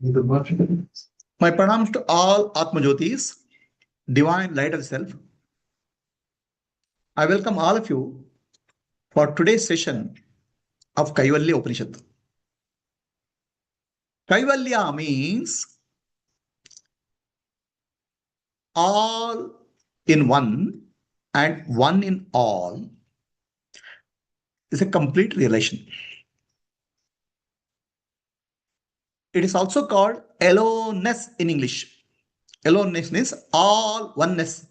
My pranams to all Atmajyotis, divine light of self. I welcome all of you for today's session of Kaivalya Upanishad. Kaivalya means all in one and one in all is a complete relation. It is also called aloneness in English. Aloneness means all oneness.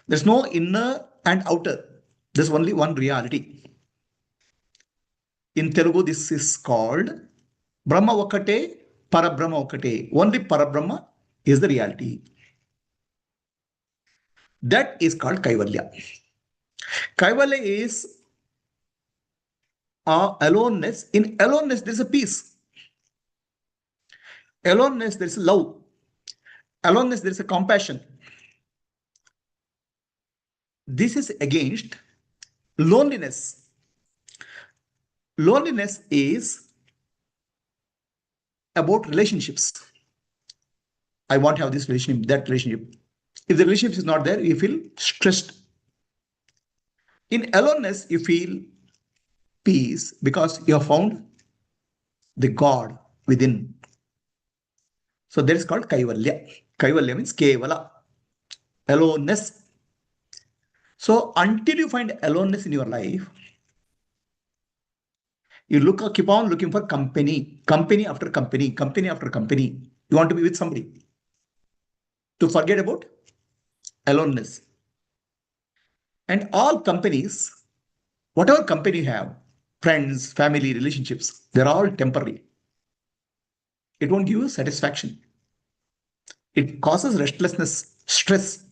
There's no inner and outer. There's only one reality. In Telugu, this is called Brahma Vakate, Parabrahma Vakate. Only Parabrahma is the reality. That is called Kaivalya. Kaivalya is aloneness. In aloneness, there is a peace. Aloneness, there is love. Aloneness, there is a compassion. This is against loneliness. Loneliness is about relationships. I want to have this relationship, that relationship. If the relationship is not there, you feel stressed. In aloneness, you feel peace because you have found the God within. So that is called Kaivalya. Kaivalya means Kevala, aloneness. So until you find aloneness in your life, you keep on looking for company after company after company. You want to be with somebody to forget about aloneness. And all companies, whatever company you have, friends, family, relationships, they're all temporary. It won't give you satisfaction. It causes restlessness, stress.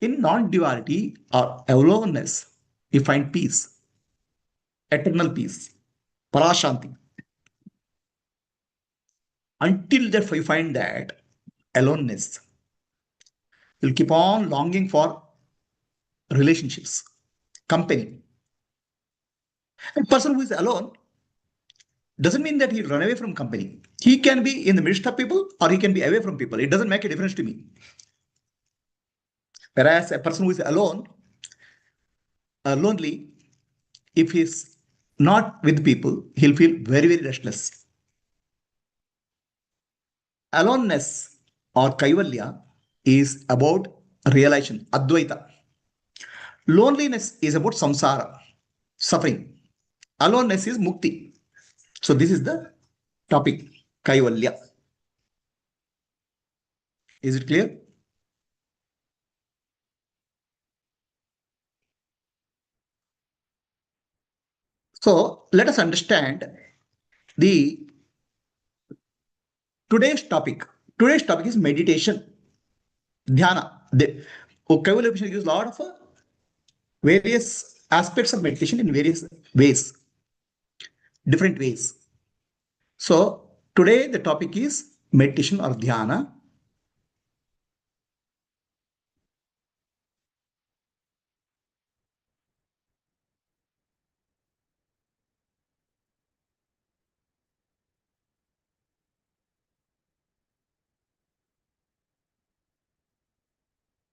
In non-duality or aloneness, you find peace, eternal peace, parashanti. Until therefore you find that aloneness, you'll keep on longing for relationships, company. A person who is alone doesn't mean that he'll run away from company. He can be in the midst of people or he can be away from people. It doesn't make a difference to me. Whereas a person who is alone, lonely, if he's not with people, he'll feel very, very restless. Aloneness or Kaivalya is about realization, Advaita. Loneliness is about samsara, suffering. Aloneness is mukti. So this is the topic, Kaivalya. Is it clear? So let us understand the today's topic. Today's topic is meditation, dhyana. The Kaivalya Upanishad gives a lot of various aspects of meditation in various ways, different ways. So today the topic is meditation or dhyana.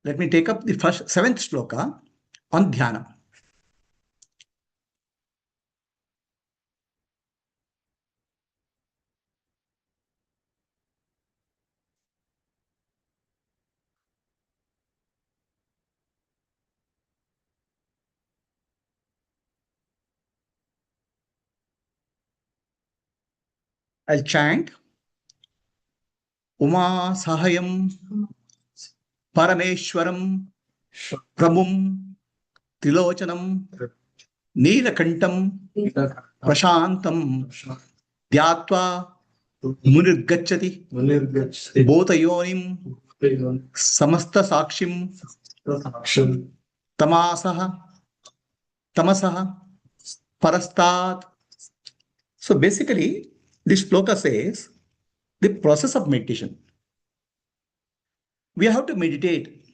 Let me take up the first seventh shloka on dhyana. I'll chant Uma Sahayam Parameshwaram Prabhum Tilochanam Neelakantam Prashantam Dhyatva Munirgachati Bhotayonim Samasta Sakshim Tamasaha Tamasaha Parastat. So basically, this shloka says the process of meditation. We have to meditate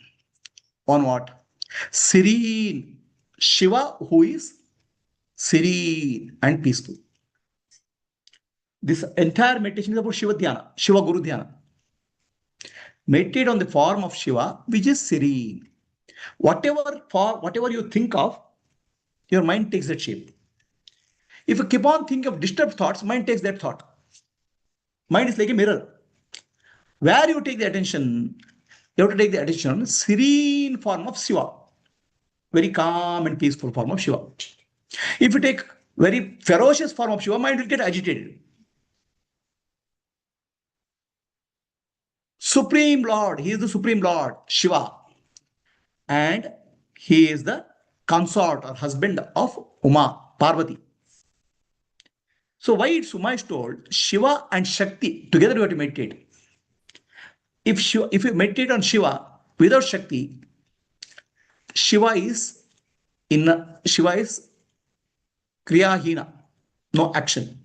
on what? Serene. Shiva, who is serene and peaceful. This entire meditation is about Shiva Dhyana, Shiva Guru Dhyana. Meditate on the form of Shiva, which is serene. Whatever you think of, your mind takes that shape. If you keep on thinking of disturbed thoughts, mind takes that thought. Mind is like a mirror. Where you take the attention, you have to take the attention on the serene form of Shiva. Very calm and peaceful form of Shiva. If you take very ferocious form of Shiva, mind will get agitated. Supreme Lord, he is the Supreme Lord, Shiva. And he is the consort or husband of Uma, Parvati. So why it's Uma is told, Shiva and Shakti, together you have to meditate. If you meditate on Shiva without Shakti, Shiva is Kriyahina, no action.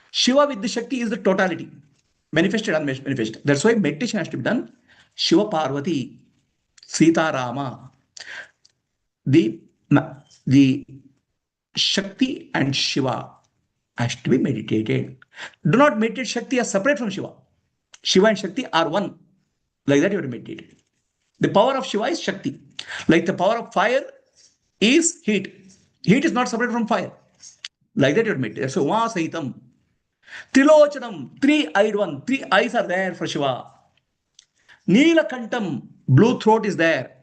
Shiva with the Shakti is the totality, manifested and unmanifested. That's why meditation has to be done. Shiva Parvati, Sita Rama, the Shakti and Shiva has to be meditated. Do not meditate Shakti as separate from Shiva. Shiva and Shakti are one. Like that you have to meditate. The power of Shiva is Shakti. Like the power of fire is heat. Heat is not separate from fire. Like that you have to meditate. So Uma Sahitam. Trilochanam, three-eyed one. Three eyes are there for Shiva. Neelakantam, blue throat is there.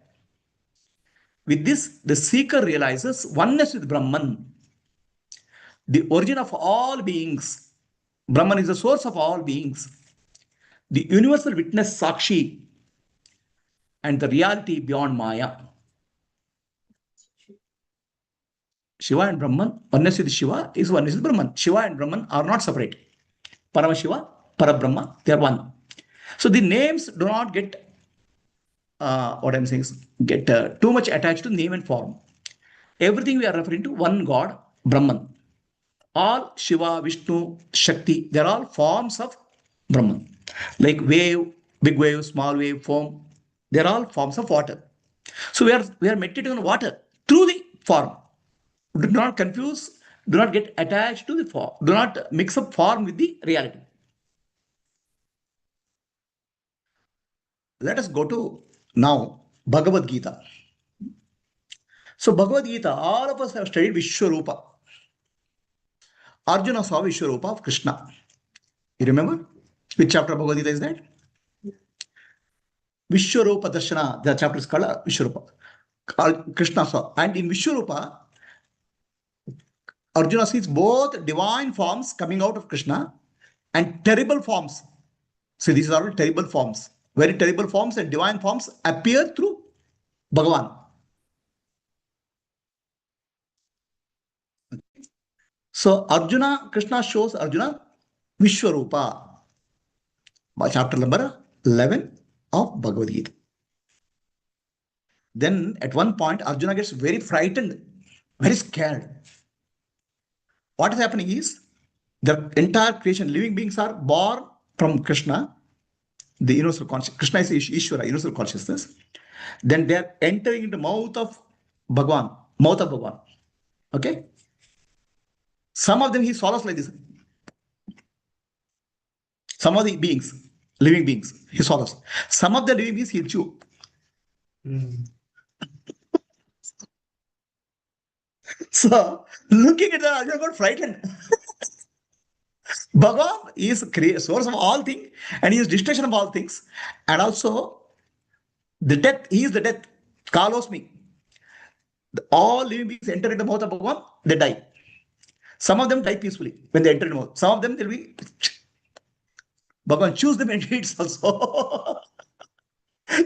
With this, the seeker realizes oneness with Brahman, the origin of all beings. Brahman is the source of all beings, the universal witness Sakshi, and the reality beyond Maya. Shiva and Brahman, oneness with Shiva is oneness with Brahman. Shiva and Brahman are not separate. Paramashiva, Parabrahma, they are one. So the names do not get, what I'm saying is, get too much attached to name and form. Everything we are referring to one God, Brahman. All Shiva, Vishnu, Shakti, they are all forms of Brahman. Like wave, big wave, small wave, foam, they are all forms of water. So we are meditating on water through the form. Do not confuse, do not get attached to the form. Do not mix up form with the reality. Let us go to now Bhagavad Gita. So Bhagavad Gita, all of us have studied Vishwarupa. Arjuna saw Vishwarupa of Krishna. You remember? Which chapter of Bhagavad Gita is that? Vishwarupa Darshana, the chapter is called Vishwarupa. Krishna saw. And in Vishwarupa, Arjuna sees both divine forms coming out of Krishna and terrible forms. So these are all terrible forms. Very terrible forms and divine forms appear through Bhagavan. So Arjuna, Krishna shows Arjuna Vishwarupa, chapter number 11 of Bhagavad Gita. Then at one point, Arjuna gets very frightened, very scared. What is happening is the entire creation, living beings are born from Krishna, the universal consciousness. Krishna is Ishvara, universal consciousness. Then they are entering into mouth of Bhagavan, mouth of Bhagavan. Okay? Some of them he swallows like this. Some of the beings, living beings, he swallows. Some of the living beings he'll chew. So, looking at that, Arjuna got frightened. Bhagavan is source of all things and he is destruction of all things. And also, the death, he is the death. Kalosmi. All living beings enter into the mouth of Bhagavan, they die. Some of them die peacefully when they enter the mouth. Some of them will be, Bhagavan chews them and eats also.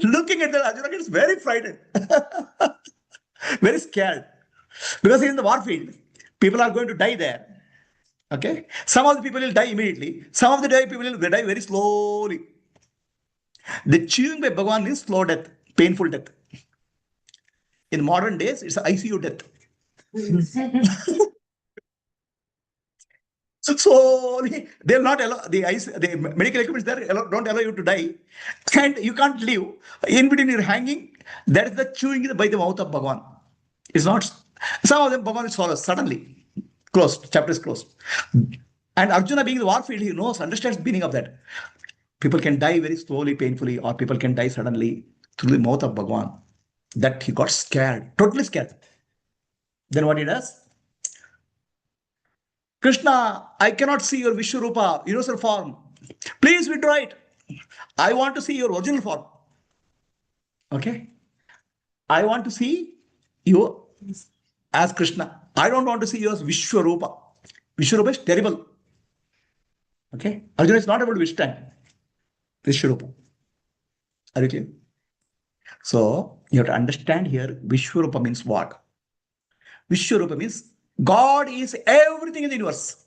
Looking at that, Arjuna gets very frightened. Very scared. Because he is in the war field. People are going to die there. Okay? Some of the people will die immediately. Some of the people will die very slowly. The chewing by Bhagavan is slow death, painful death. In modern days, it's ICU death. So they'll not allow the medical equipment there don't allow you to die, and you can't live. In between you're hanging. That is the chewing by the mouth of Bhagavan. It's not. Some of them Bhagavan is swallows suddenly. Closed. Chapter is closed. And Arjuna being the war field, he knows, understands the meaning of that. People can die very slowly, painfully, or people can die suddenly through the mouth of Bhagwan. That he got scared, totally scared. Then what he does? Krishna, I cannot see your Vishwarupa, universal form. Please withdraw it. I want to see your original form. Okay? I want to see you as Krishna. I don't want to see you as Vishwarupa. Vishwarupa is terrible. Okay? Arjuna is not able to withstand Vishwarupa. Are you clear? So you have to understand here Vishwarupa means what? Vishwarupa means God is everything in the universe.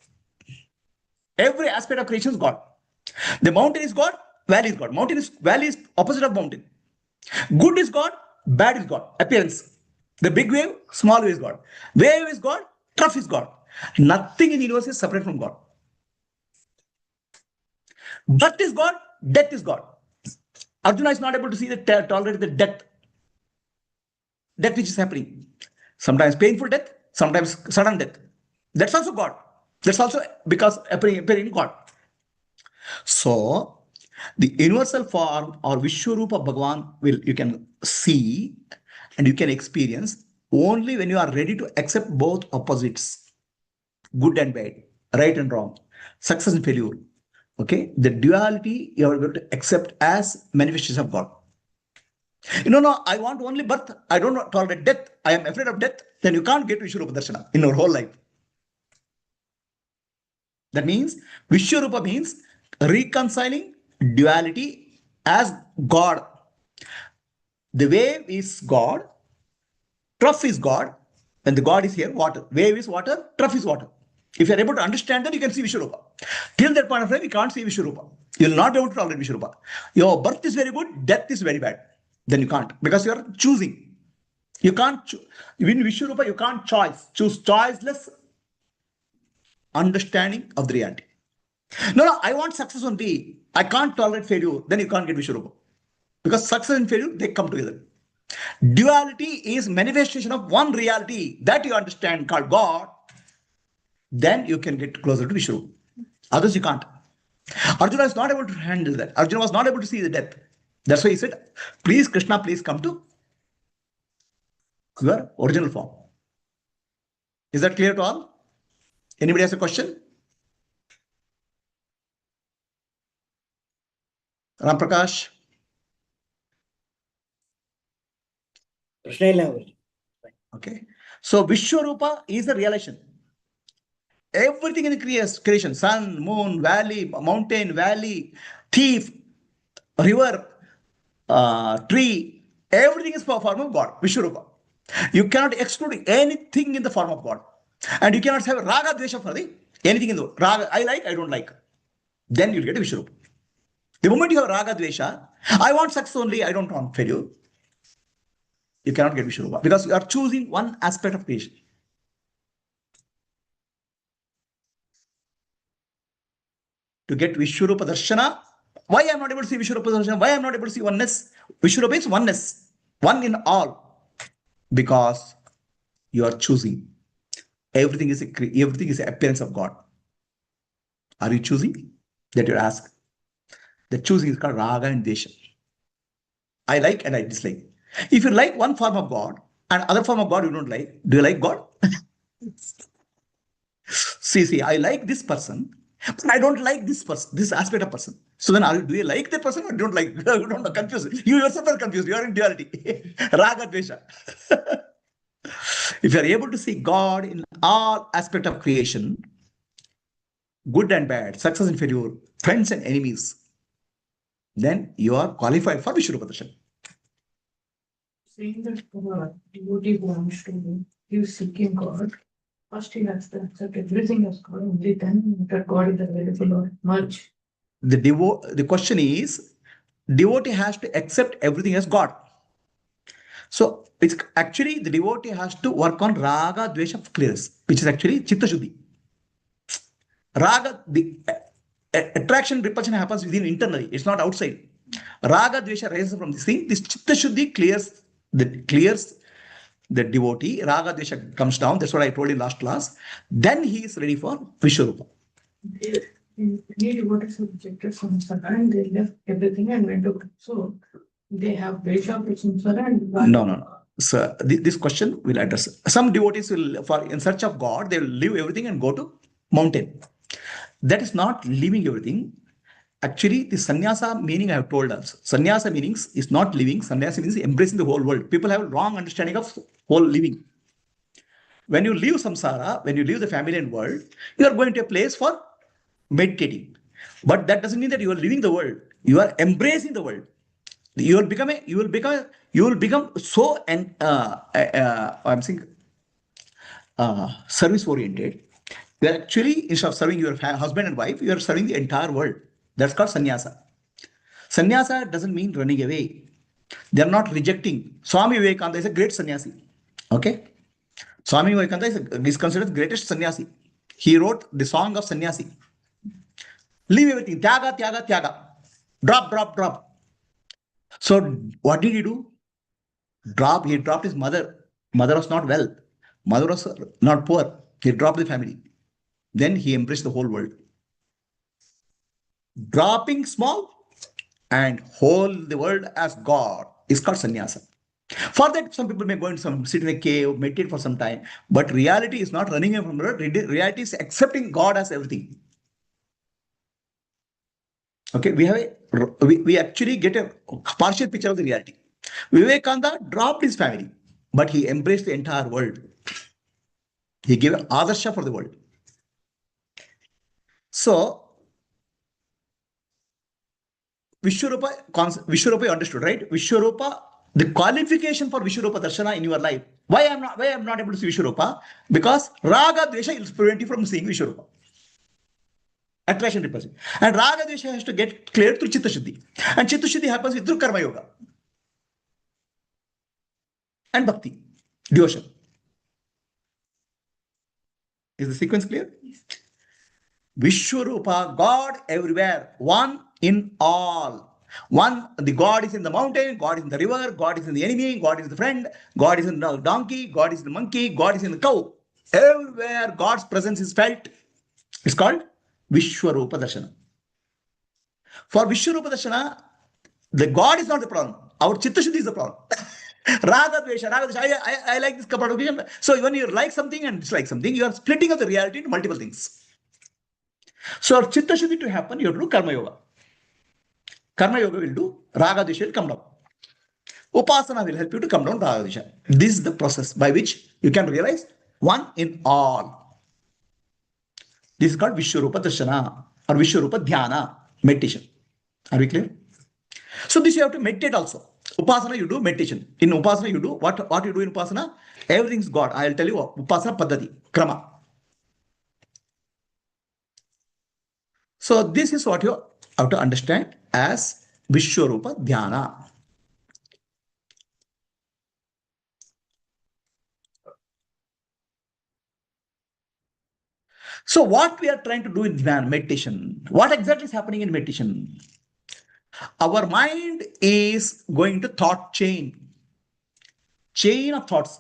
Every aspect of creation is God. The mountain is God, valley is God. Valley is opposite of mountain. Good is God, bad is God. Appearance. The big wave, small wave is God. Wave is God, trough is God. Nothing in the universe is separate from God. Birth is God, death is God. Arjuna is not able to see tolerate the death which is happening. Sometimes painful death, sometimes sudden death. That's also God. That's also because appearing in God. So the universal form or Vishwarupa Bhagavan you can see and you can experience only when you are ready to accept both opposites, good and bad, right and wrong, success and failure. Okay, the duality you are able to accept as manifestation of God. No, I want only birth. I don't tolerate death. I am afraid of death. Then you can't get Vishwarupa Darshana in your whole life. That means Vishwarupa means reconciling duality as God. The wave is God, trough is God, and the God is here, water. Wave is water, trough is water. If you are able to understand that, you can see Vishwarupa. Till that point of time, you can't see Vishwarupa. You will not be able to tolerate Vishwarupa. Your birth is very good, death is very bad. Then you can't, because you are choosing. You can't, in Vishwarupa, you can't choose choiceless understanding of the reality. No, I want success only. I can't tolerate failure. Then you can't get Vishwarupa. Because success and failure, they come together. Duality is manifestation of one reality that you understand called God. Then you can get closer to Vishwarupa. Others you can't. Arjuna is not able to handle that. Arjuna was not able to see the death. That's why he said, please Krishna, please come to your original form. Is that clear to all? Anybody has a question? Ram Prakash? Okay. So Vishwarupa is the realization. Everything in the creation, sun, moon, valley, mountain, valley, thief, river, tree, everything is for form of God, Vishwarupa. You cannot exclude anything in the form of God. And you cannot have raga dvesha for anything in the raga, I like, I don't like. Then you'll get a Vishwarupa. The moment you have raga dvesha, I want success only, I don't want failure. You cannot get Vishwarupa because you are choosing one aspect of creation. To get Vishwarupa Darshana, why I am not able to see Vishwarupa Darshana? Why I am not able to see oneness? Vishwarupa is oneness, one in all, because you are choosing. Everything is the appearance of God. Are you choosing? That you ask. The choosing is called raga and desha. I like and I dislike. If you like one form of God and other form of God you don't like, do you like God? See, I like this person, but I don't like this person, this aspect of person. So then, do you like that person or don't like? You don't know, confused. You yourself are confused. You are in duality. Raga, dvesha. If you are able to see God in all aspect of creation, good and bad, success and failure, friends and enemies, then you are qualified for Vishwarupa Darshan. Saying that devotee who wants to give seeking God, first he has to accept everything as God, only then that God is available or merge. The question is, devotee has to accept everything as God. So it's actually the devotee has to work on raga, dvesha clearance, which is actually chitta shuddhi. Raga, the attraction, repulsion happens within internally. It's not outside. Raga, dvesha rises from this thing. This chitta shuddhi clears the devotee. Raga, dvesha comes down. That's what I told in last class. Then he is ready for Vishwarupa. Many devotees who rejected samsara and they left everything and went to. So they have Vesha to samsara and No. So this question will address. Some devotees will, for in search of God, they will leave everything and go to mountain. That is not leaving everything. Actually, the sannyasa meaning I have told us. Sannyasa meanings is not living. Sannyasa means embracing the whole world. People have a wrong understanding of whole living. When you leave samsara, when you leave the family and world, you are going to a place for meditating. But that doesn't mean that you are leaving the world. You are embracing the world. You will become so and I'm saying service oriented. You are actually, instead of serving your husband and wife, you are serving the entire world. That's called sannyasa. Sannyasa doesn't mean running away. They are not rejecting. Swami Vivekananda is a great sannyasi. Okay? Swami Vivekananda is considered the greatest sannyasi. He wrote the song of sannyasi. Leave everything. Tyaga, tyaga, tyaga. Drop, drop, drop. So what did he do? He dropped his mother. Mother was not well. Mother was not poor. He dropped the family. Then he embraced the whole world. Dropping small and hold the world as God is called sannyasa. For that, some people may go into sit in a cave, meditate for some time, but reality is not running away from the world. Reality is accepting God as everything. Okay, we actually get a partial picture of the reality. Vivekananda dropped his family, but he embraced the entire world. He gave an adarsha for the world. So Vishwarupa understood, right? Vishwarupa, the qualification for Vishwarupa Darshana in your life. Why I'm not able to see Vishwarupa? Because Raga Dvesha will prevent you from seeing Vishwarupa. Attraction repulsion. And Raga Dvesha has to get cleared through Chitta Shuddhi. And Chitta Shuddhi happens through Karma Yoga and Bhakti, devotion. Is the sequence clear? Vishwarupa, God everywhere, one in all. One, the God is in the mountain, God is in the river, God is in the enemy, God is the friend, God is in the donkey, God is in the monkey, God is in the cow. Everywhere God's presence is felt. It's called Vishwarupa Darshana. For Vishwarupa Darshana, the God is not the problem. Our Chitta Shuddhi is the problem. Raga Dvesha, I like this couple of vision. So when you like something and dislike something, you are splitting up the reality into multiple things. So our Chitta Shuddhi to happen, you have to do Karma Yoga. Karma Yoga will do Raga Dvesha will come down. Upasana will help you to come down Raga Dvesha. This is the process by which you can realize one in all. This is called Vishwarupa Darshana or Vishwarupa Dhyana, meditation. Are we clear? So this you have to meditate also. Upasana you do meditation. In Upasana you do what you do in Upasana? Everything is God. I will tell you Upasana Paddhati, Krama. So this is what you have to understand as Vishwarupa Dhyana. So what we are trying to do in meditation, what exactly is happening in meditation? Our mind is going to thought chain of thoughts.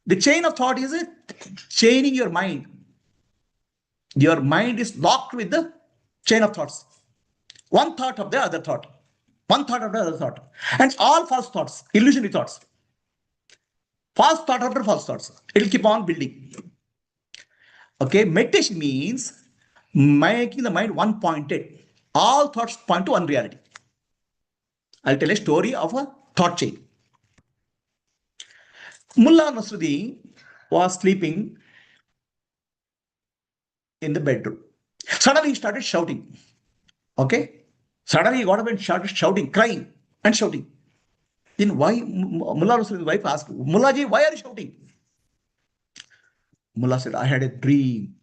The chain of thought is chaining your mind. Your mind is locked with the chain of thoughts. One thought of the other thought. One thought of the other thought. And all false thoughts, illusionary thoughts. False thought after false thoughts. It will keep on building. Okay, meditation means making the mind one pointed. All thoughts point to one reality. I'll tell a story of a thought chain. Mullah Nasruddin was sleeping in the bedroom. Suddenly he started shouting. Okay? Suddenly he got up and started shouting, crying and shouting. Then why Mullah Nasruddin's wife asked, Mullahji, why are you shouting? Mullah said, I had a dream.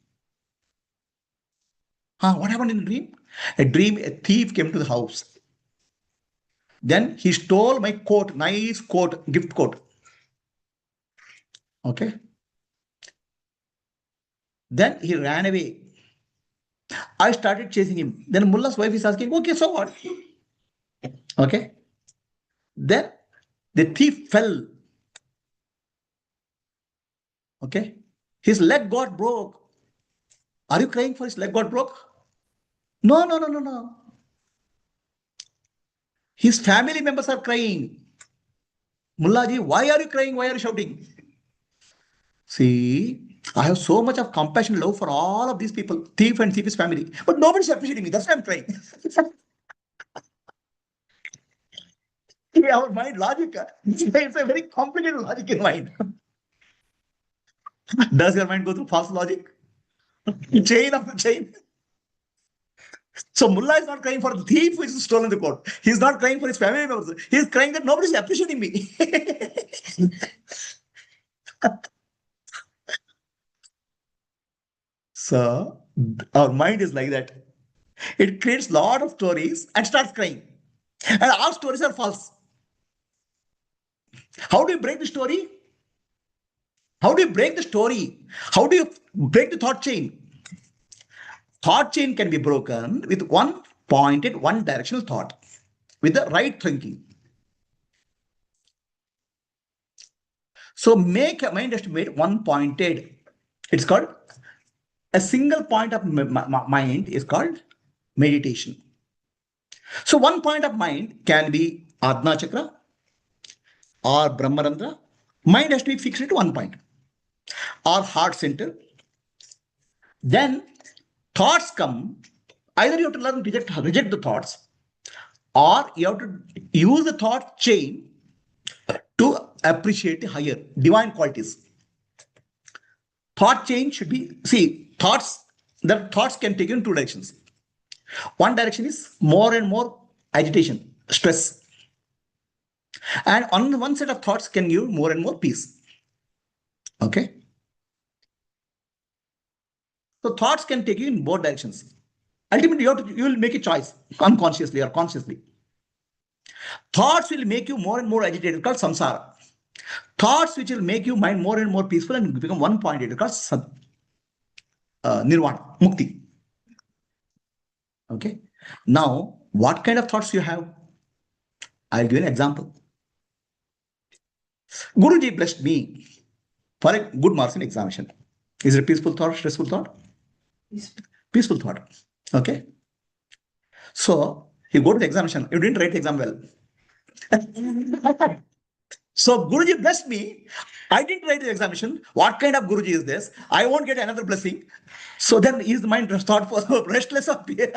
What happened in the dream? A dream, a thief came to the house. Then he stole my coat, nice coat, gift coat. Okay. Then he ran away. I started chasing him. Then Mullah's wife is asking, okay, so what? Okay. Then the thief fell. Okay. His leg got broke. Are you crying for his leg got broke? No, no, no, no, no. His family members are crying. Mullaji, why are you crying? Why are you shouting? See, I have so much of compassion and love for all of these people, thief and thief's family, but nobody's appreciating me. That's why I'm crying. Our mind logic, it's a very complicated logic in mind. Does your mind go through false logic? Chain after chain. So Mullah is not crying for the thief who is stolen the coat. He's not crying for his family members. He's crying that nobody's appreciating me. So our mind is like that. It creates a lot of stories and starts crying. And all stories are false. How do you break the story? How do you break the story? How do you break the thought chain? Thought chain can be broken with one pointed, one directional thought, with the right thinking. So make a mind estimate one pointed. It's called a single point of mind is called meditation. So one point of mind can be Adna Chakra or Brahmarandra. Mind has to be fixed at one point or heart center. Then thoughts come. Either you have to learn to reject the thoughts, or you have to use the thought chain to appreciate the higher divine qualities. Thought chain should be, see, the thoughts can take you in two directions. One direction is more and more agitation, stress. And on one set of thoughts can give more and more peace. Okay. So thoughts can take you in both directions. Ultimately, you will make a choice unconsciously or consciously. Thoughts will make you more and more agitated, called samsara. Thoughts which will make you mind more and more peaceful and become one pointed, called nirvana, mukti. Okay. Now, what kind of thoughts you have? I'll give you an example. Guruji blessed me for a good marks in examination. Is it a peaceful thought, stressful thought? Peaceful thought. Okay. So he go to the examination. You didn't write the exam well. So Guruji blessed me. I didn't write the examination. What kind of Guruji is this? I won't get another blessing. So then his mind thought for restless up here.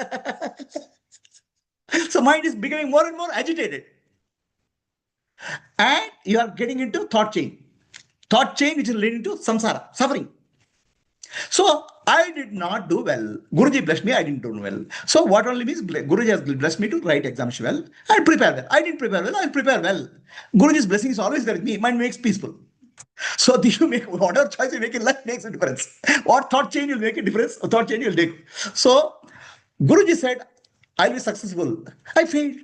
So mind is becoming more and more agitated. And you are getting into thought chain. Thought chain which is leading to samsara, suffering. So I did not do well. Guruji blessed me, I didn't do well. So what only means Guruji has blessed me to write examination well. I prepare well. I didn't prepare well, I'll prepare well. Guruji's blessing is always there with me. Mind makes peaceful. So you make whatever choice you make in life makes a difference. What thought change will make a difference? Thought change will take. So Guruji said, I'll be successful. I failed.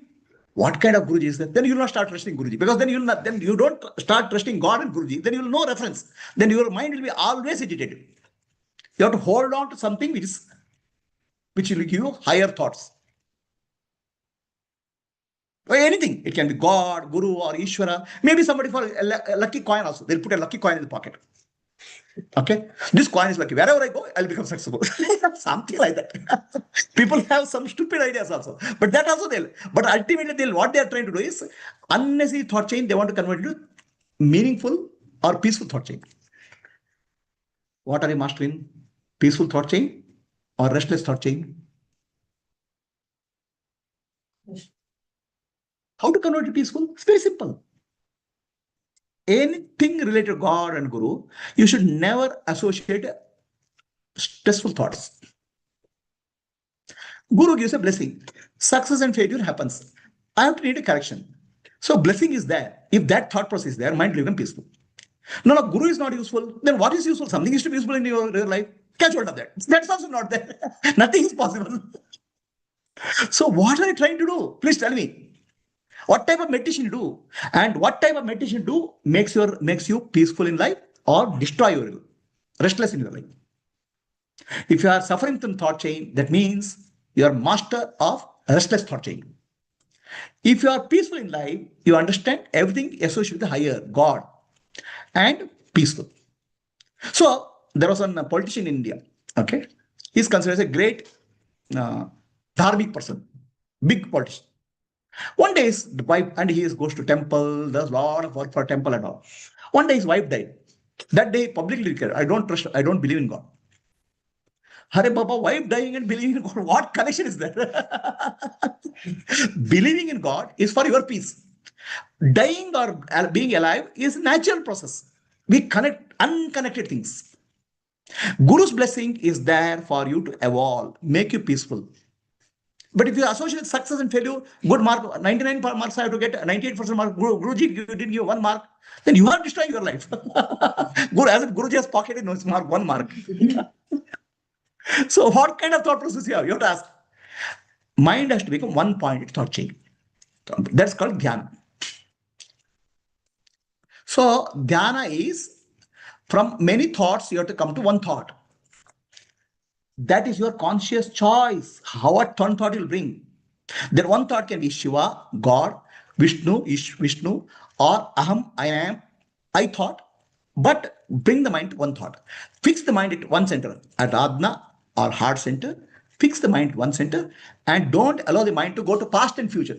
What kind of Guruji is that? Then you will not start trusting Guruji, because then you don't start trusting God and Guruji. Then you will no reference. Then your mind will be always agitated. You have to hold on to something which will give you higher thoughts. Or anything. It can be God, Guru, or Ishvara. Maybe somebody for a lucky coin also. They'll put a lucky coin in the pocket. Okay. This coin is lucky. Wherever I go, I'll become successful. Something like that. People have some stupid ideas also. But that also but ultimately what they are trying to do is unnecessary thought chain. They want to convert it to meaningful or peaceful thought chain. What are you mastering? Peaceful thought chain or restless thought chain? How to convert it peaceful? It's very simple. Anything related to God and Guru, you should never associate stressful thoughts. Guru gives a blessing. Success and failure happens. I have to need a correction. So blessing is there. If that thought process is there, mind will become peaceful. No, Guru is not useful. Then what is useful? Something is to be useful in your life. Catch hold of that. That's also not there. Nothing is possible. So what are you trying to do? Please tell me. What type of meditation you do? And what type of meditation you do makes you peaceful in life or destroy your restless in your life. If you are suffering from thought chain, that means you are master of restless thought chain. If you are peaceful in life, you understand everything associated with the higher God and peaceful. So there was a politician in India. Okay. He's considered as a great dharmic person, big politician. One day his wife, and he goes to temple, does a lot of work for temple and all. One day his wife died. That day he publicly declared, I don't trust, I don't believe in God. Hare Baba, wife dying and believing in God, what connection is there? Believing in God is for your peace. Dying or being alive is a natural process. We connect unconnected things. Guru's blessing is there for you to evolve, make you peaceful. But if you associate success and failure, good mark, 99 marks I have to get, 98% mark, Guruji, you didn't give 1 mark, then you are destroying your life. Guru, as if Guruji has pocketed no mark, 1 mark. So what kind of thought process you have? You have to ask. Mind has to become one point thought chain. That's called dhyana. So dhyana is from many thoughts, you have to come to one thought. That is your conscious choice. What one thought you'll bring. Then one thought can be Shiva, God, Vishnu, Vishnu, or Aham, I am, I thought. But bring the mind to one thought. Fix the mind at one center, at Adna or heart center. Fix the mind one center and don't allow the mind to go to past and future.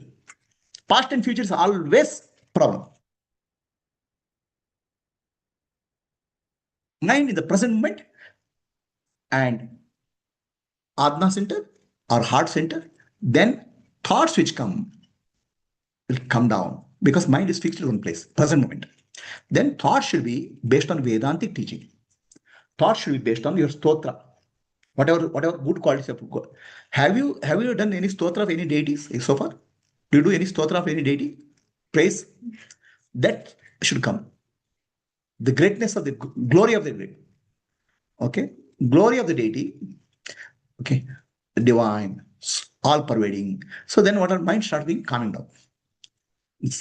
Past and future is always problem. Mind in the present moment and Adna center or heart center, then thoughts which come will come down because mind is fixed in one place, present moment. Then thoughts should be based on Vedantic teaching. Thoughts should be based on your stotra. Whatever good qualities of God. Have you done any stotra of any deities so far? Do you do any stotra of any deity? Praise? That should come. The greatness of the glory of the great. Okay? Glory of the deity. Okay? Divine, all pervading. So then what our mind starts being calming down. You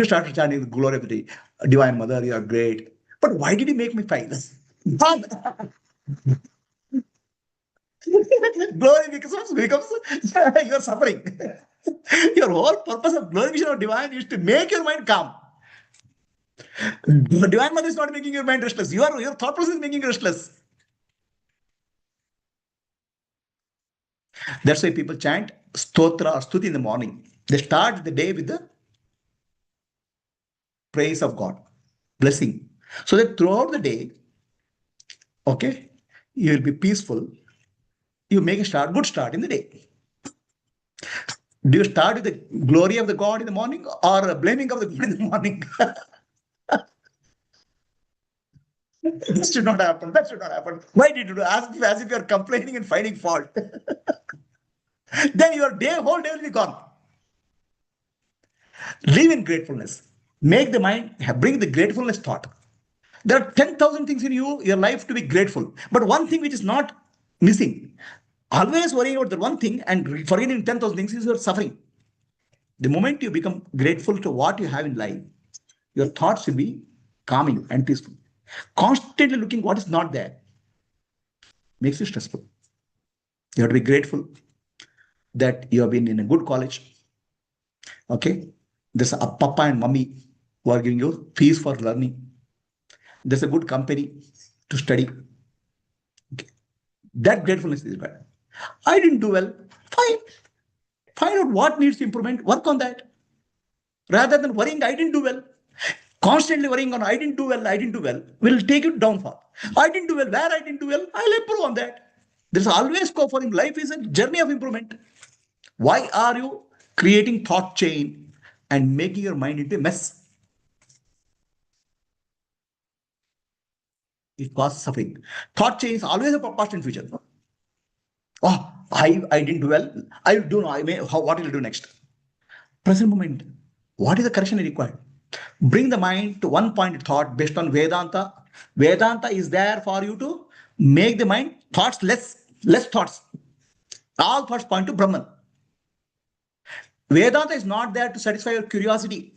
start chanting the glory of the deity. Divine Mother, you are great. But why did you make me fail? Glory becomes you are suffering. Your whole purpose of glorification of divine is to make your mind calm. Divine Mother is not making your mind restless. Your thought process is making you restless. That's why people chant stotra or stuti in the morning. They start the day with the praise of God, blessing. So that throughout the day, okay, you will be peaceful. You make a good start in the day. Do you start with the glory of the God in the morning or blaming of the God in the morning? This should not happen. That should not happen. Why did you do? Ask as if you are complaining and finding fault. Then your whole day will be gone. Live in gratefulness. Make the mind, bring the gratefulness thought. There are 10,000 things in your life to be grateful. But one thing which is not missing, always worrying about the one thing and forgetting 10,000 things is your suffering. The moment you become grateful to what you have in life, your thoughts will be calming and peaceful. Constantly looking what is not there makes you stressful. You have to be grateful that you have been in a good college. Okay. There's a papa and mommy who are giving you fees for learning. There's a good company to study. Okay. That gratefulness is bad. I didn't do well. Fine. Find out what needs improvement. Work on that. Rather than worrying, I didn't do well. Constantly worrying on I didn't do well, will take you down far. I didn't do well, where I didn't do well, I'll improve on that. There's always scope for him. Life is a journey of improvement. Why are you creating thought chain and making your mind into a mess? It causes suffering. Thought chain is always a past and future. Oh, I didn't do well. I will do now. What will I do next? Present moment. What is the correction required? Bring the mind to one point thought based on Vedanta. Vedanta is there for you to make the mind thoughts less thoughts. All thoughts point to Brahman. Vedanta is not there to satisfy your curiosity.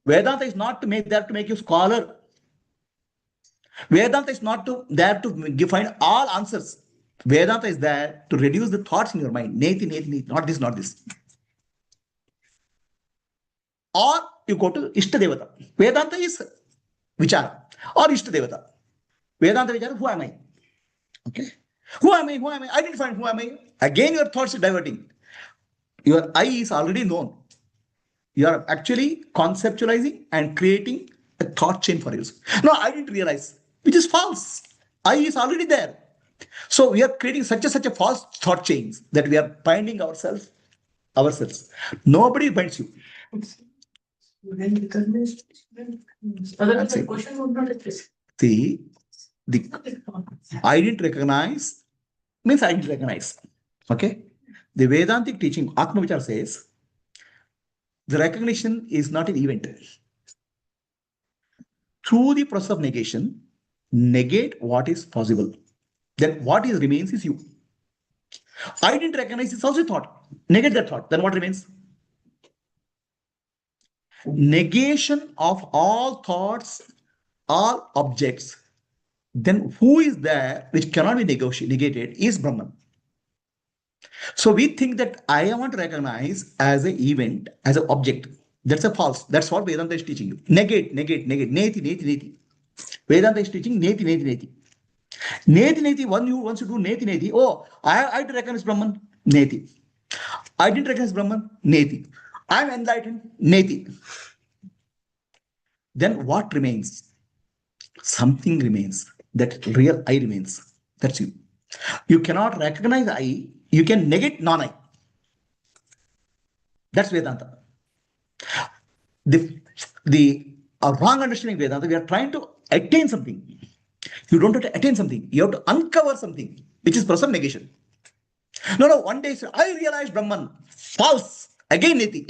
Vedanta is not there to make you scholar. Vedanta is not there to find all answers. Vedanta is there to reduce the thoughts in your mind. Neti, not this, not this. Or you go to Ishtadevata. Vedanta is Vichara or Ishtadevata. Vedanta Vichara, who am I? Okay. Who am I? Who am I? I didn't find who am I. Again, your thoughts are diverting. Your I is already known. You are actually conceptualizing and creating a thought chain for yourself. No, I didn't realize, which is false. I is already there. So we are creating such a false thought chains that we are binding ourselves. Nobody binds you. When recognized, otherwise the See, question would not exist. see, the I didn't recognize means I didn't recognize. Okay. The Vedantic teaching, Atma Vichar says, the recognition is not an event. Through the process of negation, negate what is possible. Then what is remains is you. I didn't recognize it's also a thought. Negate that thought. Then what remains? Negation of all thoughts, all objects. Then who is there which cannot be negated is Brahman. So we think that I want to recognize as an event, as an object. That's a false. That's what Vedanta is teaching you. Negate. Neti, neti, neti. Vedanta is teaching neti, neti, neti. Neti, neti, once you do neti, neti, oh, I did recognize Brahman, neti. I didn't recognize Brahman, neti. I'm enlightened, neti. Then what remains? Something remains. That real I remains. That's you. You cannot recognize I, you can negate non-I. That's Vedanta. The wrong understanding of Vedanta, we are trying to attain something. You don't have to attain something. You have to uncover something, which is process of negation. No, one day I realized Brahman. False. Again, Neti.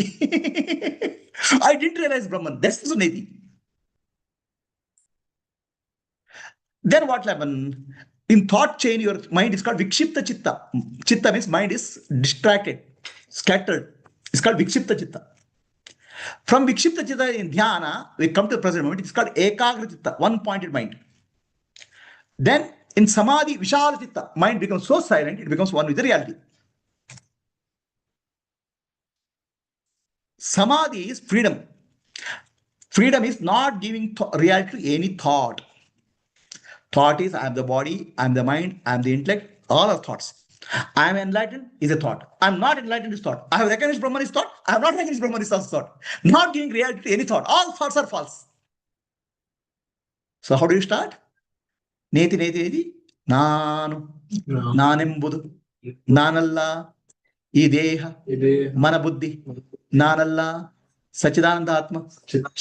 I didn't realize Brahman. That's also Neti. Then what happened? In thought chain, your mind is called Vikshipta Chitta. Chitta means mind is distracted, scattered. It's called Vikshipta Chitta. From Vikshipta Chitta in Dhyana, we come to the present moment. It's called Ekagra Chitta, one-pointed mind. Then in Samadhi, Vishala Chitta, mind becomes so silent, it becomes one with the reality. Samadhi is freedom. Freedom is not giving reality to any thought. Thought is I am the body, I am the mind, I am the intellect, all are thoughts. I am enlightened is a thought. I am not enlightened is thought. I have recognized Brahman is thought. I have not recognized Brahman is also thought. Not giving reality to any thought. All thoughts are false. So how do you start? Neti, neti, neti. Nanu. Nanembudu. Nanalla. ಈ ದೇಹ ಮನ ಬುದ್ಧಿ ನಾನಲ್ಲ ಸಚ್ಚಿದಾನಂದಾತ್ಮ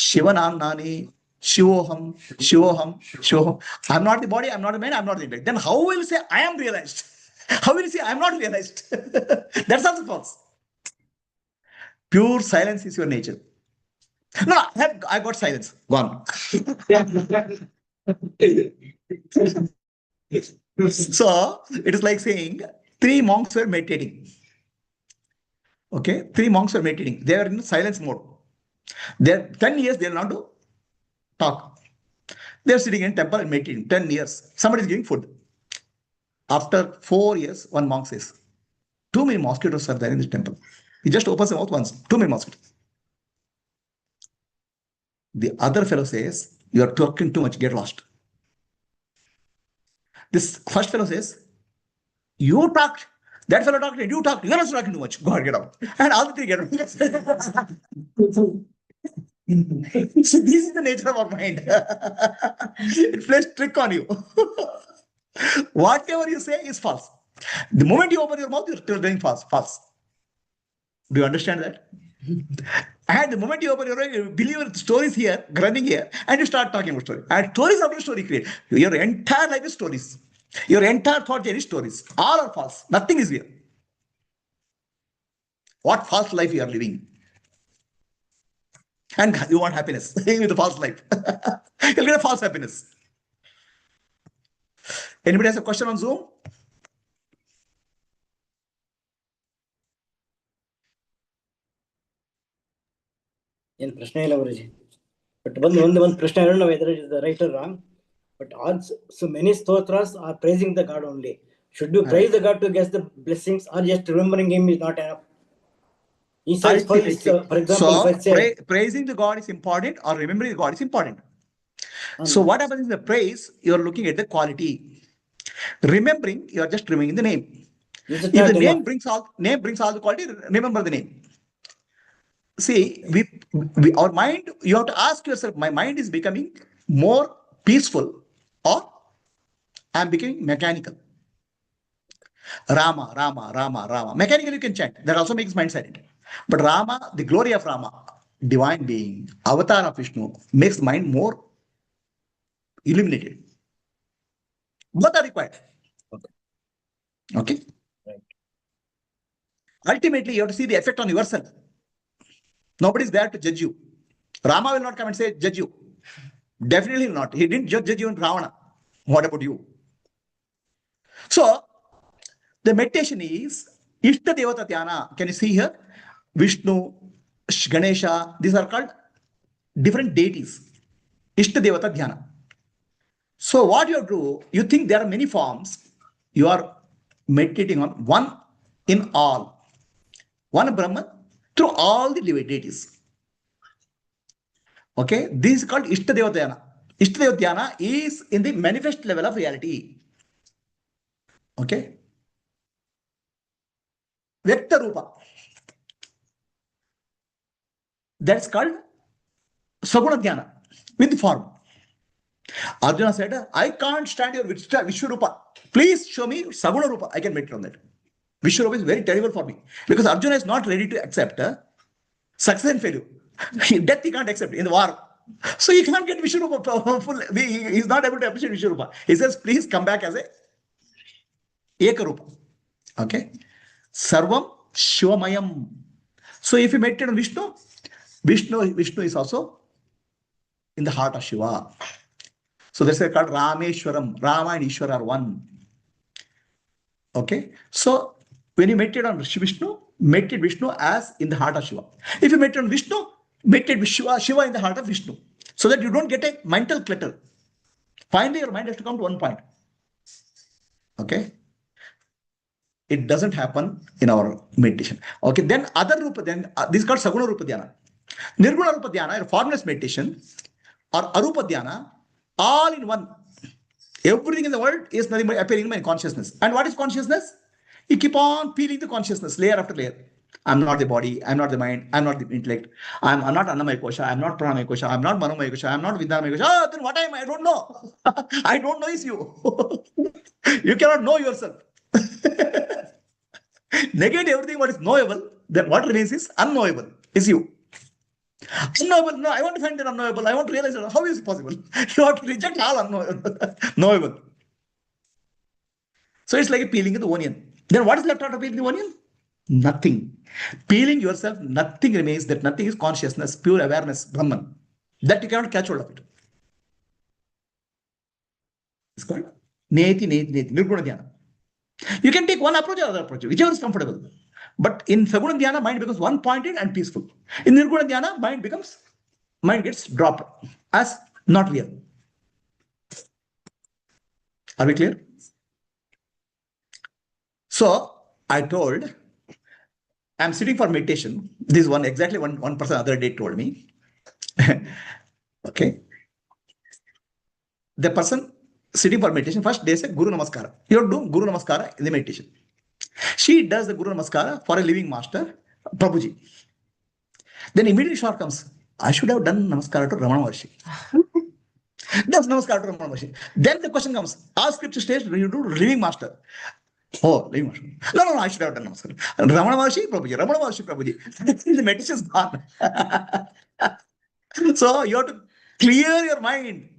ಶಿವನಾನಿ ಶಿವೋಹಂ ಶಿವೋಹಂ ಶಿವೋಹಂ I am not the body I am not the mind I am not the intellect then how will say I am realized how will say I am not realized that's also false pure silence is your nature no I got silence gone so it is like saying 3 monks were meditating. Okay, 3 monks were meditating. They were in silence mode. They're 10 years, they'll not do talk. They're sitting in temple and meditating. 10 years. Somebody is giving food. After 4 years, one monk says, too many mosquitoes are there in this temple. He just opens the mouth once. Too many mosquitoes. The other fellow says, you are talking too much, get lost. This first fellow says, you talked. That fellow talked and you talked. You're also talking too much. Go ahead, get out. And all the 3 get out. So this is the nature of our mind. It plays trick on you. Whatever you say is false. The moment you open your mouth, you're doing false. False. Do you understand that? And the moment you open your mouth, you believe your stories here, running here, and you start talking about stories. And stories after story create. Your entire life is stories. Your entire thought journey is stories. All are false. Nothing is real. What false life you are living? And you want happiness with the false life. You'll get a false happiness. Anybody has a question on Zoom? ಏನು ಪ್ರಶ್ನೆ ಇಲ್ಲ ಗುರುಜಿ. But ಒಂದು ಪ್ರಶ್ನೆ, I don't know whether it is the right or wrong, but also so many stotras are praising the God only. Should you praise the God to get the blessings, or just remembering him is not enough? For example, so if I say, praising the God is important or remembering the God is important. So what happens in the praise, you're looking at the quality. Remembering, you are just remembering the name. Is it If not the enough? name brings all the quality, remember the name. See, we our mind, you have to ask yourself, my mind is becoming more peaceful or I'm becoming mechanical. Rama, Rama, Rama, Rama. Mechanically you can chant. That also makes mind silent. But Rama, the glory of Rama, divine being, avatar of Vishnu, makes mind more illuminated. Both are required. Okay. Okay. Right. Ultimately, you have to see the effect on yourself. Nobody is there to judge you. Rama will not come and say, judge you. Definitely not. He didn't judge you in Ravana. What about you? So, the meditation is Ishta Devata Dhyana. Can you see here? Vishnu, Ganesha, these are called different deities. Ishta Devata Dhyana. So, what you do, you think there are many forms. You are meditating on one in all, one Brahman through all the deities. Okay, this is called Ishtadeva Dhyana. Ishtadeva Dhyana is in the manifest level of reality. Okay, Vyakta Rupa. That's called Saguna Dhyana with form. Arjuna said, I can't stand your Vishwarupa. Please show me Saguna Rupa. I can meditate on that. Vishwarupa is very terrible for me because Arjuna is not ready to accept success and failure. Death he can't accept in the war. So he can't get Vishwarupa. He's not able to appreciate Vishwarupa. He says, please come back as a Ekarupa. Okay. Sarvam Shivamayam. So if you meditate on Vishnu, Vishnu is also in the heart of Shiva. So that's why called Rameshwaram. Rama and Ishwara are one. Okay. So when you meditate on Vishnu, meditate Vishnu as in the heart of Shiva. If you meditate on Vishnu, meditate with Shiva in the heart of Vishnu. So that you don't get a mental clutter. Finally, your mind has to come to one point. Okay. It doesn't happen in our meditation. Okay. Then other Rupa, this is called Saguna Rupa Dhyana. Nirguna Rupa Dhyana, or formless meditation, or Arupa Dhyana, all in one. Everything in the world is nothing but appearing in my consciousness. And what is consciousness? You keep on peeling the consciousness layer after layer. I'm not the body, I'm not the mind, I'm not the intellect, I'm not Annamaya Kosha, I'm not Pranamaya Kosha, I'm not Manomaya Kosha, I'm not Vidyanamaya Kosha. Oh, then what am I? I don't know. I don't know is you. You cannot know yourself. Negate everything what is knowable, then what remains is unknowable, is you. Unknowable, no, I want to find the unknowable, I want to realize it. How is it possible? You have to reject all unknowable. Knowable. So it's like a peeling of the onion. Then what is left out of peeling the onion? Nothing. Peeling yourself, nothing remains. That nothing is consciousness, pure awareness, Brahman. That you cannot catch hold of it. It's called Neti, Nirguna Dhyana. You can take one approach or other approach, whichever is comfortable. But in Saguna Dhyana, mind becomes one pointed and peaceful. In Nirguna Dhyana, mind gets dropped as not real. Are we clear? So I told, I'm sitting for meditation. This is exactly one person other day told me. Okay. The person sitting for meditation, first they say Guru Namaskara. You do Guru Namaskara in the meditation. She does the Guru Namaskara for a living master, Prabhuji. Then immediately short comes, I should have done Namaskara to Ramana Maharshi. That's Namaskara to Ramana Maharshi. Then the question comes, ask it to stage, you do living master. Oh, living master. No, I should have done Namaskara. Ramana Maharshi, Prabhuji. The meditation is gone. So you have to clear your mind.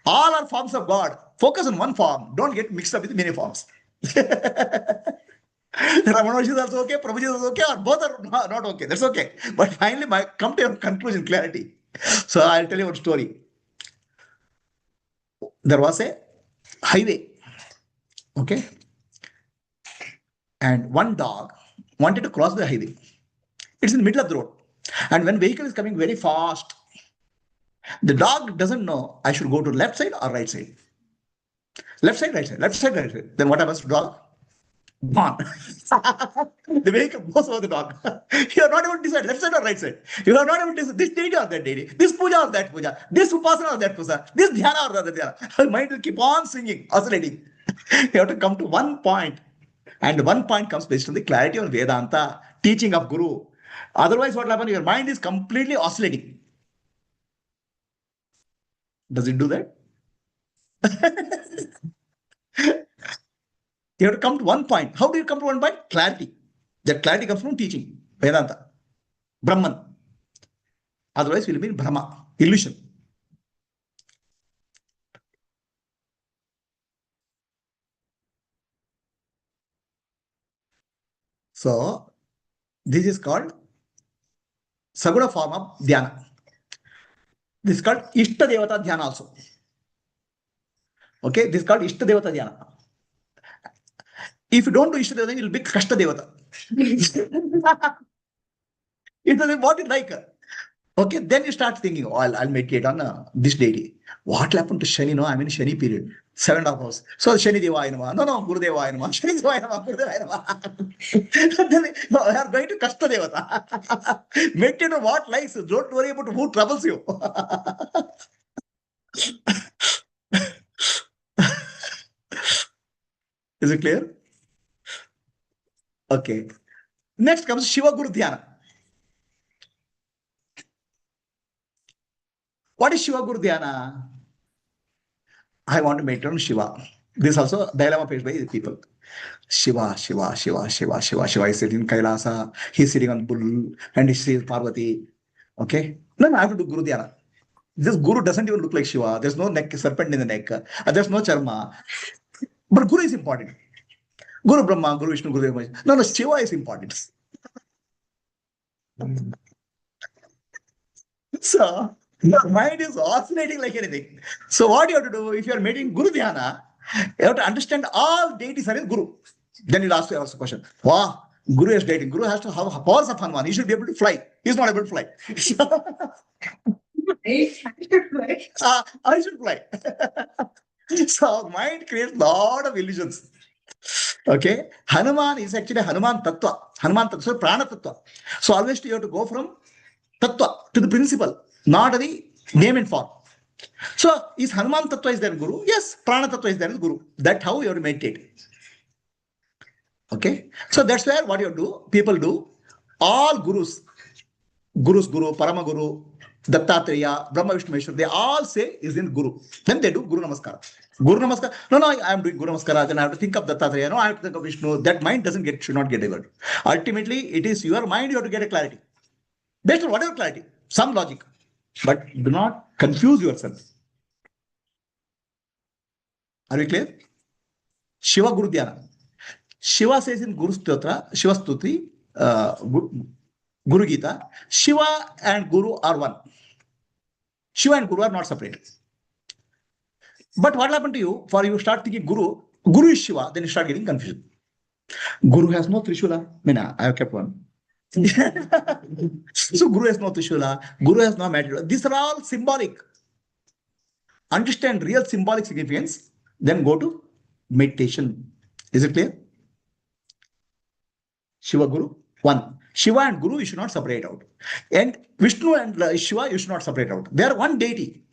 All are forms of God. Focus on one form. Don't get mixed up with many forms. Ramana Maharshi is also okay, Prabhuji is also okay, or both are not okay. That's okay. But finally, come to your conclusion, clarity. So I'll tell you one story. There was a highway. Okay. And one dog wanted to cross the highway. It's in the middle of the road. And when vehicle is coming very fast, the dog doesn't know I should go to left side or right side. Left side, right side, left side, right side. Then what happens to dog? Gone. The vehicle goes over the dog. You are not able to decide left side or right side. You are not able to decide this deity or that deity, this puja or that puja, this upasana or that upasana, this dhyana or that dhyana. Her mind will keep on singing, oscillating. You have to come to one point. And one point comes based on the clarity of Vedanta, teaching of Guru. Otherwise, what will happen? Your mind is completely oscillating. Does it do that? You have to come to one point. How do you come to one point? Clarity. That clarity comes from teaching, Vedanta, Brahman. Otherwise, will be Brahma, illusion. So, this is called Saguna form of Dhyana. This is called Ishta Devata Dhyana also. Okay, this is called Ishta Devata Dhyana. If you don't do Ishta Devata, it will be Kashta Devata. It doesn't what it like. Okay, then you start thinking, oh, I'll meditate on this deity. What happened to Shani? No, I'm in Shani period, 7.5 hours. So Shani Deva Ainama. No, Guru Deva Ainama. Shani Deva Ainama, Guru Deva Ainama. Then we are going to Kashta Devata. Meditate on what likes. Don't worry about who troubles you. Is it clear? Okay. Next comes Shiva Guru Dhyana. What is Shiva Guru Dhyana? I want to meditate on Shiva. This is also dilemma faced by the people. Shiva is sitting in Kailasa. He's sitting on bull and he sees Parvati. Okay. No, I have to do Guru Dhyana. This Guru doesn't even look like Shiva. There's no neck, serpent in the neck. There's no charma. But Guru is important. Guru Brahma, Guru Vishnu, Guru Deva. No, Shiva is important. So your mind is oscillating like anything. So what you have to do if you are making Guru Dhyana, you have to understand all deities are in Guru. Then you'll ask yourself a question. Wow, Guru is dating. Guru has to have powers of Hanuman. He should be able to fly. He's not able to fly. I should fly. So mind creates a lot of illusions. Okay, Hanuman is actually Hanuman Tattva. Hanuman Tattva, so Prana Tattva. So always you have to go from Tattva to the principle, not the name and form. So is Hanuman Tattva is there in Guru? Yes, Prana Tattva is there in Guru. That's how you have to meditate. Okay, so that's where what you do, people do, all Guru, Parama Guru, Dattatreya, Brahma Vishnu Maheshwar, they all say is in Guru. Then they do Guru Namaskara. Guru Namaskara. No, I am doing Guru Namaskara. Then I have to think of Dattatreya. No, I have to think of Vishnu. That mind should not get diverted. Ultimately, it is your mind you have to get a clarity. Based on whatever clarity, some logic. But do not confuse yourself. Are we clear? Shiva Guru Dhyana. Shiva says in Guru Stotra, Shiva Stutri, Guru Gita, Shiva and Guru are one. Shiva and Guru are not separate. But what happened to you? For you start thinking Guru is Shiva, then you start getting confusion. Guru has no Trishula. I have kept one. So Guru has no Trishula, Guru has no material. These are all symbolic. Understand real symbolic significance, then go to meditation. Is it clear? Shiva Guru, one. Shiva and Guru you should not separate out. And Vishnu and Shiva you should not separate out. They are one deity.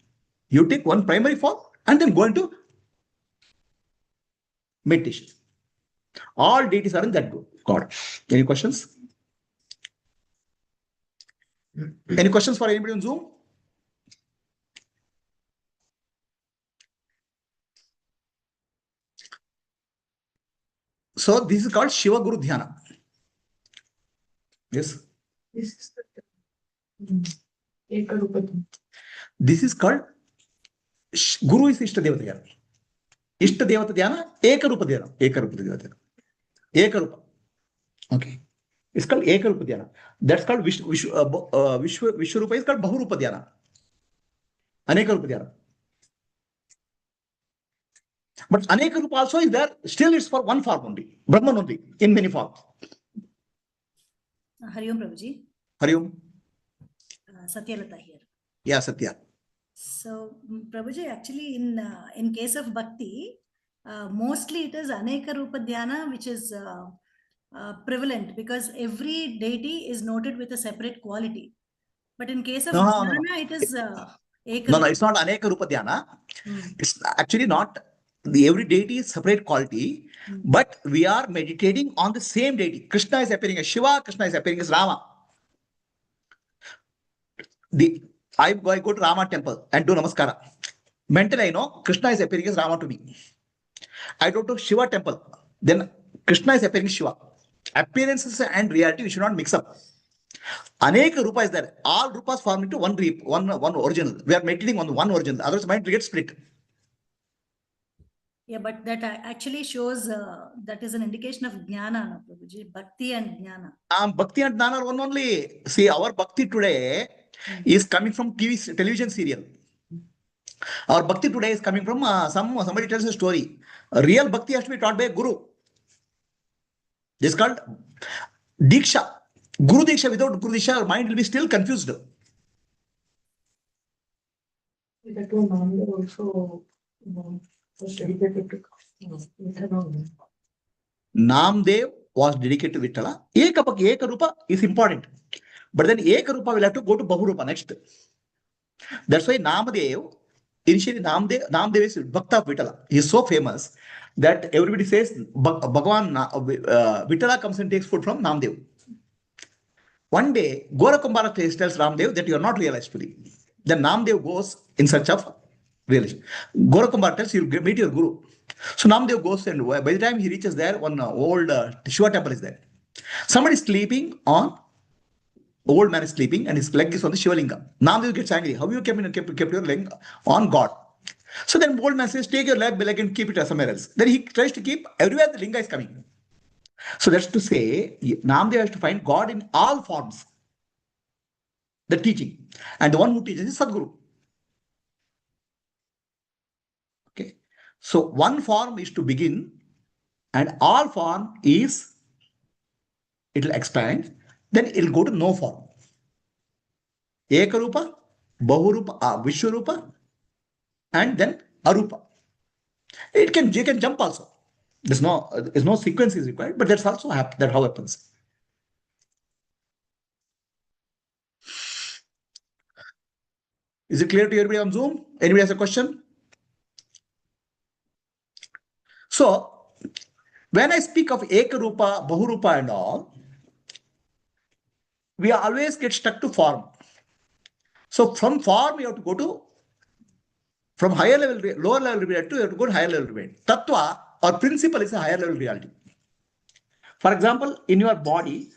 You take one primary form and then go into meditation. All deities are in that God. Any questions? Any questions for anybody on Zoom? So this is called Shiva Guru Dhyana. Yes. This is called Guru is Ishta Devata Dhyana. Ishta Devata Dhyana, Ekarupa Dhyana. Ekarupa Dhyana. Ekarupa. Okay. It's called Ekarupa Dhyana. That's called Vishwarupa is called Bahurupa Dhyana. Anekarupa Dhyana. But Anekarupa also is there. Still it's for one form only. Brahman only. In many forms. Hari Om Prabhuji. Hari Om. Satyalata here. Yeah, Satya. So Prabhuji, actually in case of Bhakti, mostly it is Aneka Rupa Dhyana which is prevalent because every deity is noted with a separate quality. But in case of Dhyana, it is Eka. No, it's not Aneka Rupa Dhyana. It's actually not every deity is separate quality, but we are meditating on the same deity. Krishna is appearing as Shiva, Krishna is appearing as Rama. I go to Rama temple and do namaskara. Mentally, I know Krishna is appearing as Rama to me. I go to Shiva temple, then Krishna is appearing as Shiva. Appearances and reality we should not mix up. Aneka rupa is there. All rupas form into one original. We are meditating on the one original. Otherwise, mind will get split. Yeah, but that actually shows that is an indication of jnana, no, Prabhuji. Bhakti and jnana. Bhakti and jnana are one only. See, our bhakti today is coming from television serial. Our bhakti today is coming from somebody tells a story. Real bhakti has to be taught by a guru. This is called diksha. Guru diksha. Without guru diksha, our mind will be still confused. That one Nanda also was dedicated to Vithala. Namdev was dedicated to Vittala. Eka Rupa is important. But then Eka Rupa will have to go to Bahurupa next. That's why Namadev, initially Namdev is Bhakta of Vittala. He is so famous that everybody says Bhagavan Vittala comes and takes food from Namdev. One day, Gorakumbara tells Ramdev that you are not realized fully. Then Namdev goes in search of realization. Gorakumbara tells you meet your guru. So Namdev goes, and by the time he reaches there, one old Shiva temple is there. Somebody is sleeping on, old man is sleeping and his leg is on the Shiva Linga. Namdev gets angry. How you kept your leg on God? So then old man says, take your leg and keep it somewhere else. Then he tries to keep everywhere the Linga is coming. So that's to say, Namdev has to find God in all forms. The teaching. And the one who teaches is Sadguru. Okay. So one form is to begin, and all form is, it will expand, then it will go to no form. Ekarupa, Bahurupa, Vishwarupa, and then Arupa. You can jump also. There's no sequence is required, but that's also how happens. Is it clear to everybody on Zoom? Anybody has a question? So, when I speak of Ekarupa, Bahurupa and all, we always get stuck to form. So, from form, you have to go to, from higher level, lower level reality, you have to go to higher level reality. Tattva or principle is a higher level reality. For example, in your body,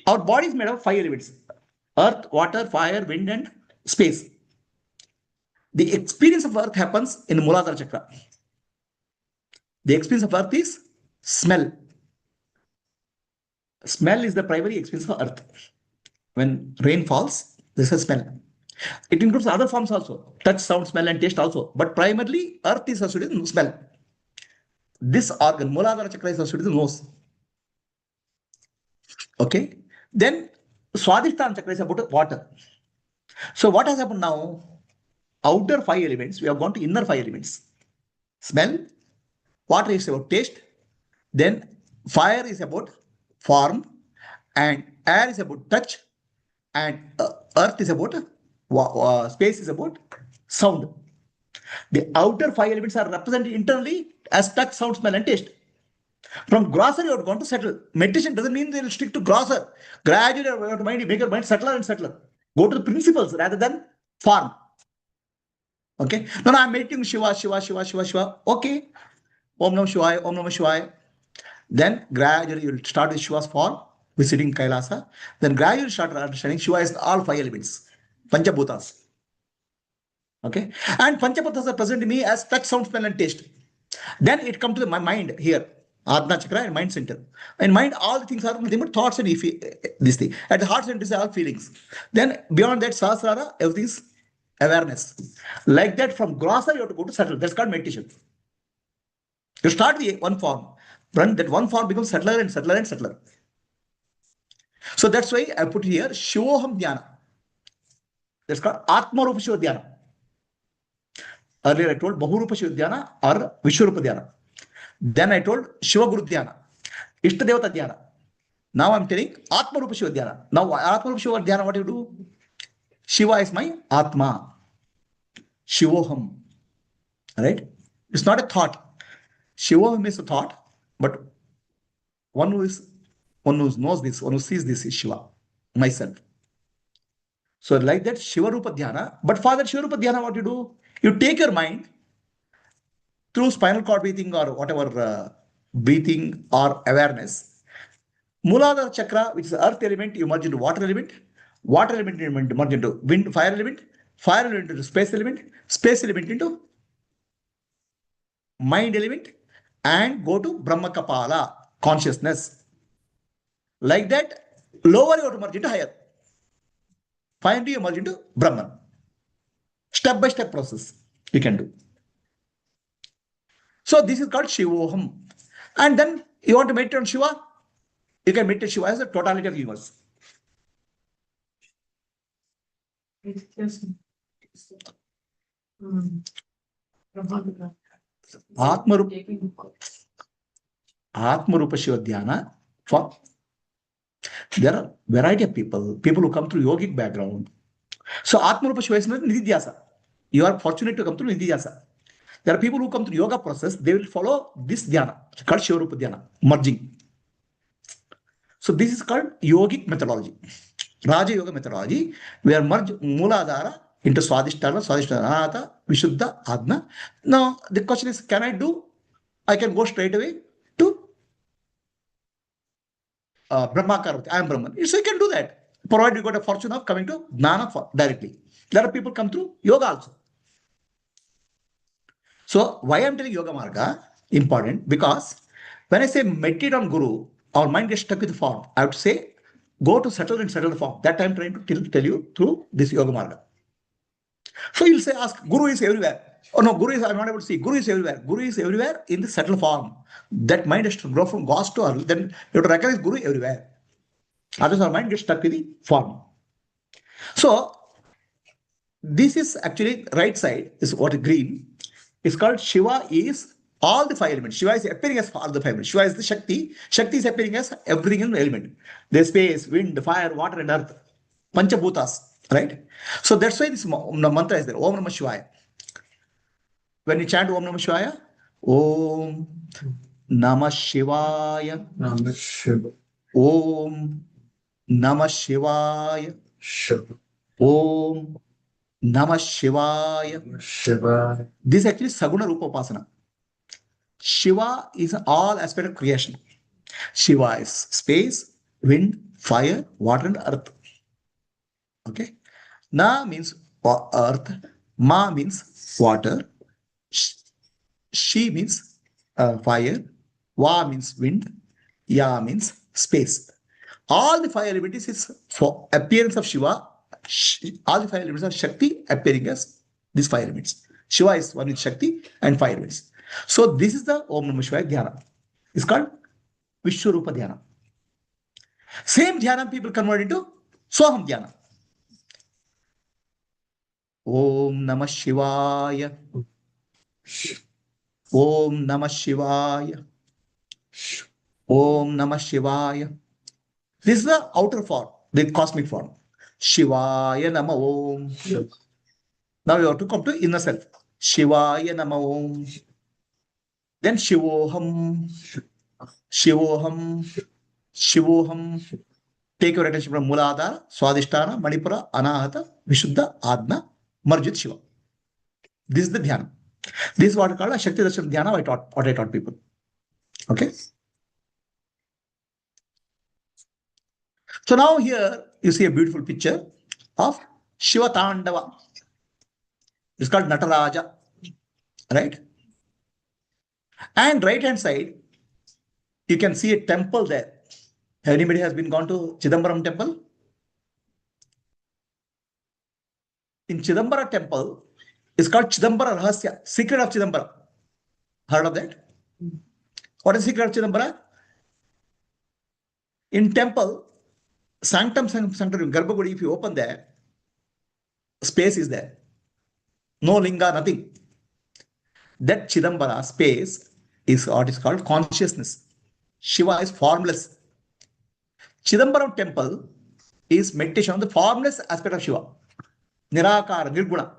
our body is made of 5 elements: earth, water, fire, wind, and space. The experience of earth happens in Muladhara Chakra. The experience of earth is smell. Smell is the primary experience of earth. When rain falls, this is smell. It includes other forms also, touch, sound, smell, and taste also. But primarily, earth is associated with smell. This organ, Muladhara Chakra, is associated with nose. Okay. Then, Swadhisthana Chakra is about water. So, what has happened now? Outer 5 elements, we have gone to inner 5 elements. Smell, water is about taste, then fire is about form, and air is about touch, and earth is about space is about sound. The outer 5 elements are represented internally as touch, sound, smell, and taste. From grosser, you have gone to settle. Meditation doesn't mean they will stick to grosser. Gradually, you have to make your mind subtler and subtler. Go to the principles rather than form. Okay. No, I'm meditating Shiva. Okay. Om Namah Shivaya, Om Namah Shivaya. Then gradually you will start with Shiva's form, visiting Kailasa. Then gradually start understanding Shiva is all 5 elements, Panchabhutas. Okay. And Panchabhutas are present in me as touch, sound, smell, and taste. Then it comes to my mind here, Adna Chakra and mind center. In mind, all the things are nothing but thoughts and this thing. At the heart center is all feelings. Then beyond that, Sahasrara, everything is awareness. Like that, from grosser, you have to go to subtle. That's called meditation. You start with one form. That one form becomes subtler and subtler and subtler. So that's why I put here Shivoham Dhyana. That's called Atma Rupa Shiva Dhyana. Earlier I told Bahurupa Shiva Dhyana or Vishwarupa Dhyana. Then I told Shiva Guru Dhyana, Ishtadevata Dhyana. Now I'm telling Atma Rupa Shiva Dhyana. Now Atma Rupa Shiva Dhyana, what do you do? Shiva is my Atma. Shivoham. Right? It's not a thought. Shivoham is a thought, but one who knows this, one who sees this is Shiva, myself. So like that, Shiva Rupa Dhyana. But for that Shiva Rupa Dhyana, what you do? You take your mind through spinal cord breathing or whatever breathing or awareness. Muladhara chakra, which is the earth element, you merge into water element merge into wind, fire element into space element into mind element, and go to Brahma Kapala, consciousness. Like that, lower you have to merge into higher. Finally, you merge into Brahman. Step by step process you can do. So this is called Shivoham. And then you want to meditate on Shiva, you can meditate Shiva as the totality of the universe. It's just Brahmasutras. Atmarupa Shiva Dhyana. There are variety of people who come through yogic background. So Atmarupa Shiva is Nididhyasa. You are fortunate to come through Nididhyasa. There are people who come through yoga process, they will follow this dhyana, called Shiva Rupa Dhyana, merging. So this is called yogic methodology. Raja Yoga methodology, where merge Mooladhara into Swadhisthana, Anahata, Vishuddha, Adna. Now the question is, can I do? I can go straight away to Brahmakarvati. I am Brahman. So you can do that, provided you got a fortune of coming to Jnana directly. There are people come through yoga also. So why I'm telling Yoga Marga important? Because when I say meditate on Guru, our mind gets stuck with the form. I have to say, go to settle the form. That I'm trying to tell you through this Yoga Marga. So you'll say, ask, Guru is everywhere. Oh no, Guru is, I'm not able to see. Guru is everywhere. Guru is everywhere in the settled form. That mind has to grow from Gauss to Earl. Then you have to recognize Guru everywhere. Otherwise our mind gets stuck with the form. So this is actually right side is what green. It's called Shiva is all the five elements. Shiva is appearing as all the five elements. Shiva is the Shakti. Shakti is appearing as every element. There's space, wind, fire, water, and earth. Panchabhutas, right? So that's why this mantra is there. Om Namah Shivaya. When you chant Om Namah Shivaya, Om Namah Shivaya. Namah Shivaya. Om Namah Shivaya. Om Namah Shivaya. Shivaya. This is actually Saguna Rupa Upasana. Shiva is all aspect of creation. Shiva is space, wind, fire, water, and earth. Okay. Na means earth. Ma means water. She means fire. Va means wind. Ya means space. All the five elements is for appearance of Shiva. All the five elements are Shakti appearing as these five elements. Shiva is one with Shakti and five elements. So this is the Om Namah Shivaya Dhyana. It's called Vishwarupa Dhyana. Same Dhyana people convert into Soham Dhyana. Om Namah Shivaya. Om Namah Shivaya. Om Namah Shivaya. This is the outer form, the cosmic form. Shivaya Nama Om. Now you have to come to inner self. Shivaya Nama Om. Then Shivoham. Shivoham. Shivoham. Take your attention from Muladhara, Swadhisthana, Manipura, Anahata, Vishuddha, Adna, merge with Shiva. This is the dhyana. This is what I call a Shakti Darshan dhyana, what I taught people. Okay. So now here you see a beautiful picture of Shiva Tandava. It's called Nataraja. Right? And right hand side, you can see a temple there. Anybody has been gone to Chidambaram temple? In Chidambara temple, it's called Chidambara Rahasya, secret of Chidambara. Heard of that? What is the secret of Chidambara? In temple, Sanctum Sanctorum, Garbhagudi, if you open there, space is there. No linga, nothing. That Chidambara space is what is called consciousness. Shiva is formless. Chidambaram temple is meditation on the formless aspect of Shiva. Nirakara, Nirguna.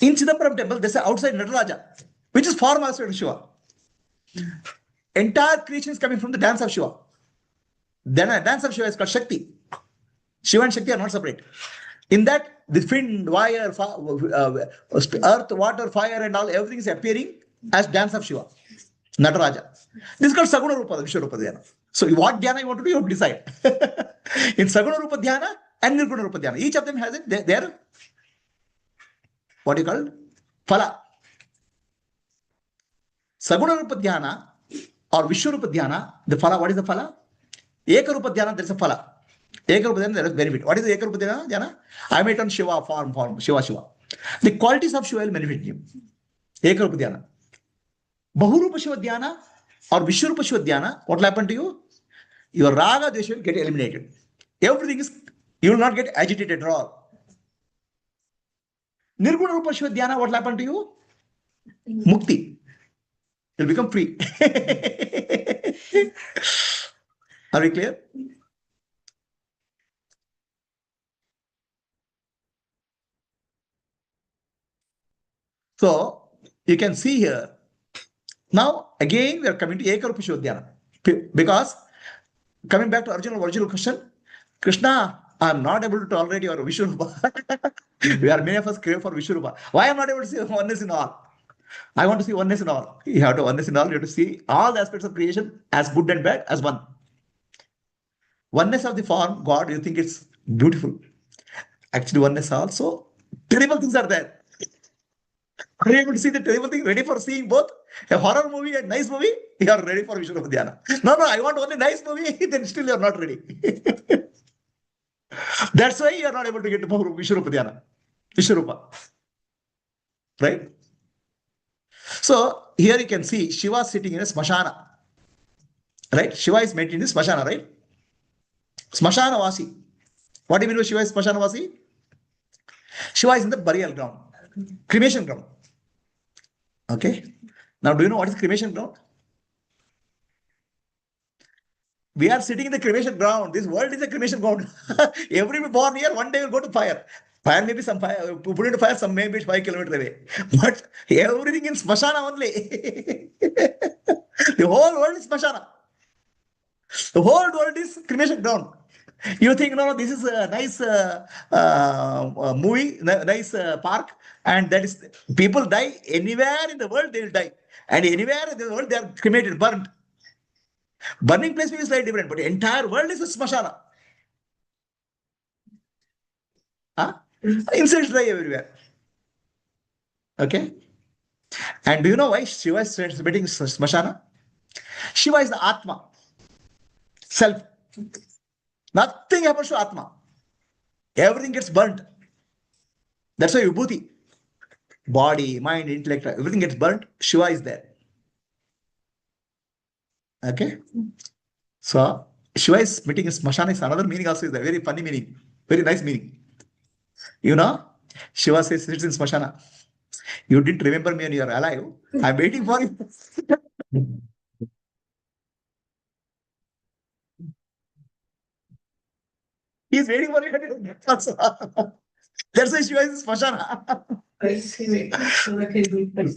In Chidambaram temple, there's an outside Nataraja, which is form aspect of Shiva. Entire creation is coming from the dance of Shiva. Then a dance of Shiva is called Shakti. Shiva and Shakti are not separate. In that, the wind, wire, earth, water, fire, and all, everything is appearing as dance of Shiva, Nataraja. This is called Saguna Rupa, Vishwarupa Dhyana. So, what dhyana you want to do, you have to decide. In Saguna Rupa Dhyana and Nirguna Rupa Dhyana, each of them has their what you call phala. Saguna Rupa Dhyana or Vishwarupa Dhyana, the phala, what is the phala? Ekarupa Dhyana, there is a phala. Ekarupa Dhyana, there is benefit. What is the Ekarupa Dhyana? I may turn Shiva, form, Shiva. The qualities of Shiva will benefit you. Ekarupa Dhyana. Bahurupa Shiva Dhyana or Vishwarupa Shiva Dhyana, what will happen to you? Your raga, desha will get eliminated. Everything is, you will not get agitated at all. Nirguna Rupa Shiva Dhyana, what will happen to you? Mukti. You'll become free. Are we clear? So, you can see here, now again we are coming to Ekarupa Shiva Dhyana. Because, coming back to original question, Krishna, I am not able to tolerate your Vishwarupa. We are many of us crave for Vishwarupa. Why am I not able to see oneness in all? I want to see oneness in all. You have to oneness in all. You have to see all the aspects of creation as good and bad as one. Oneness of the form, God, you think it's beautiful. Actually, oneness also, terrible things are there. Are you able to see the terrible thing? Ready for seeing both a horror movie and nice movie? You are ready for Vishwarupa Dhyana. No, I want only nice movie. Then still you are not ready. That's why you are not able to get to Vishwarupa Dhyana. Vishwarupa. Right? So, here you can see Shiva sitting in a smashana. Right? Shiva is maintained in smashana, right? Smashana Vasi. What do you mean by Shiva is smashana Vasi? Shiva is in the burial ground. Cremation ground. Okay. Now, do you know what is cremation ground? We are sitting in the cremation ground. This world is a cremation ground. Every born here, one day will go to fire. Fire may be some fire, put into fire, some maybe 5 kilometers away. But everything in smashana only. The whole world is smashana. The whole world is cremation ground. You think, no, this is a nice movie, nice park, and that is, people die anywhere in the world, they will die. And anywhere in the world, they are cremated, burned. Burning place may be slightly different, but the entire world is a smashana. Huh? Insects die everywhere. Okay? And do you know why Shiva is sitting smashana? Shiva is the Atma. Self. Nothing happens to Atma. Everything gets burnt. That's why Vibhuti. Body, mind, intellect, everything gets burnt. Shiva is there. Okay? So, Shiva is meeting in smashana is another meaning also, is a very funny meaning. Very nice meaning. You know, Shiva says sits in smashana. You didn't remember me when you are alive. I'm waiting for you. He's waiting for you. That's why Shiva is smashana.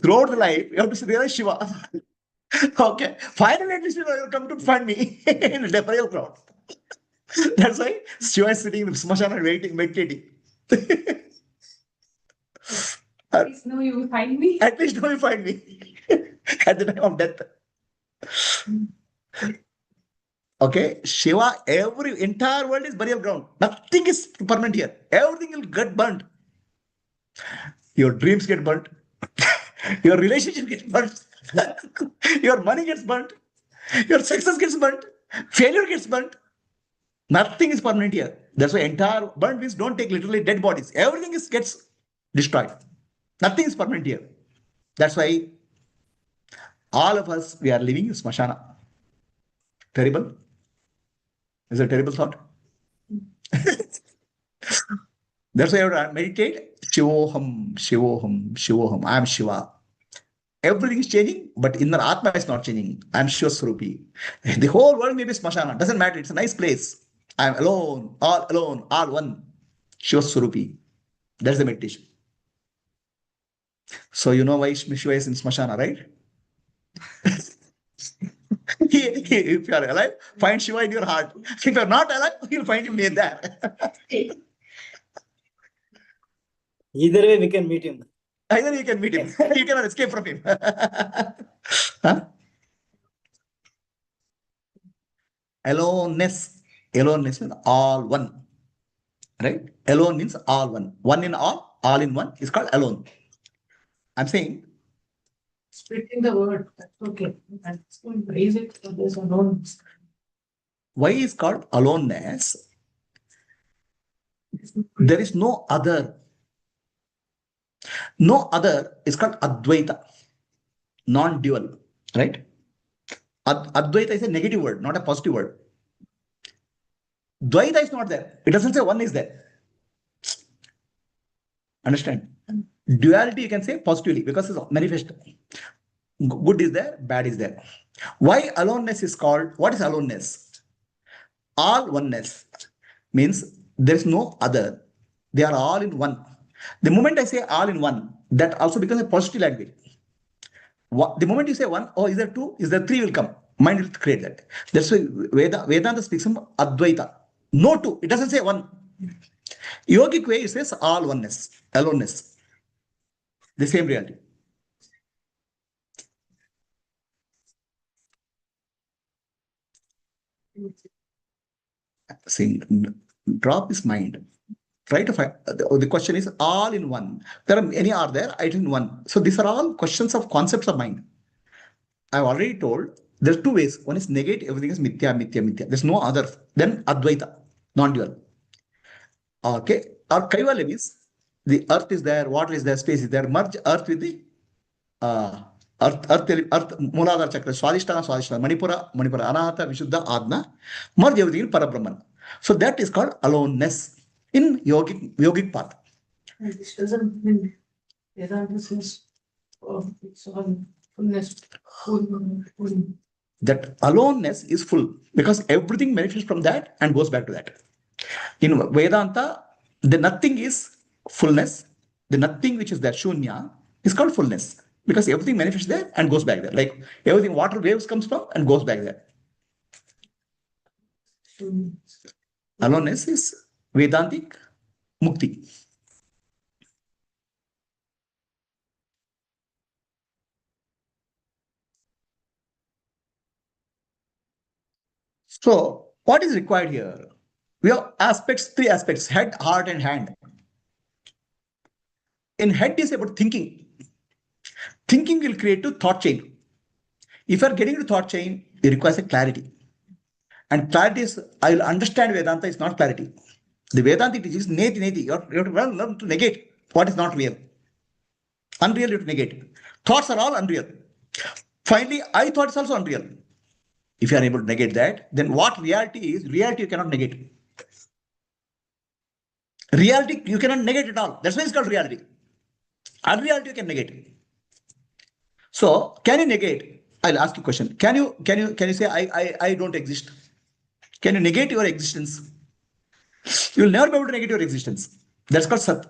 Throughout the life, you have to realize Shiva. Okay. Finally, at least you will come to find me in the burial ground. That's why Shiva is sitting in the smashana and waiting, meditating. At least now you will find me. At least now you find me at the time of death. Okay, Shiva, entire world is burial ground. Nothing is permanent here. Everything will get burnt. Your dreams get burnt. Your relationship gets burnt. Your money gets burnt. Your success gets burnt. Failure gets burnt. Nothing is permanent here. That's why entire burnt means don't take literally dead bodies. Everything gets destroyed. Nothing is permanent here. That's why all of us, we are living in smashana. Terrible? Is it a terrible thought? That's why you have to meditate. Shivoham, Shivoham, Shivoham. I am Shiva. Everything is changing, but inner Atma is not changing. I am Shiva Swarupi. The whole world may be smashana. Doesn't matter. It's a nice place. I am alone, all one. Shiva Swarupi. That's the meditation. So you know why Shiva is in Smashana, right? If you are alive, find Shiva in your heart. If you are not alive, you'll find him near there. Either way, we can meet him. Either you can meet him, you cannot escape from him. Huh? Aloneness. Aloneness means all one. Right? Alone means all one. One in all in one is called alone. I'm saying Splitting the word, that's okay. And raise it, so there's alone. why is called aloneness? There is no other. No other is called Advaita, non-dual, right? Advaita is a negative word, not a positive word. Dvaita is not there. It doesn't say one is there. Understand? Duality you can say positively because it's manifest. Good is there, bad is there. Why aloneness is called? What is aloneness? All oneness means there is no other. They are all in one. The moment I say all in one, that also becomes a positive language. The moment you say one, oh, is there two? Is there three will come? Mind will create that. That's why Vedanta speaks of Advaita. No two. It doesn't say one. Yogic way it says all oneness, aloneness. The same reality. See, drop is mind. Try to find the question is all in one. There are many are there, I in one. So these are all questions of concepts of mind. I've already told there's two ways. One is negate, everything is mithya, mithya, mithya. There's no other. Then Advaita, non-dual. Okay. Or Kaivalya means the earth is there, water is there, space is there. Merge earth with the earth, Mooladhara Chakra, Swadhisthana, Manipura, Anahata, Vishuddha, Adna. Merge everything in Parabrahman. So that is called aloneness in yogic path. And this doesn't mean Vedanta says, oh, it's all fullness, full. That aloneness is full because everything manifests from that and goes back to that. In Vedanta, the nothing is fullness. The nothing which is there, shunya, is called fullness because everything manifests there and goes back there. Like everything, water waves comes from and goes back there. Aloneness is Vedantic mukti. So, what is required here? We have aspects, three aspects: head, heart, and hand. In head is about thinking. Thinking will create a thought chain. If you are getting to thought chain, it requires a clarity. And clarity is, I will understand Vedanta is not clarity. The Vedanta teaches neti neti. You have to learn to negate what is not real. Unreal, you have to negate. Thoughts are all unreal. Finally, I thought is also unreal. If you are able to negate that, then what reality is, reality you cannot negate. Reality you cannot negate at all. That's why it's called reality. Unreality you can negate. So can you negate? I'll ask you a question. Can you say I don't exist? Can you negate your existence? You will never be able to negate your existence. That's called Sat.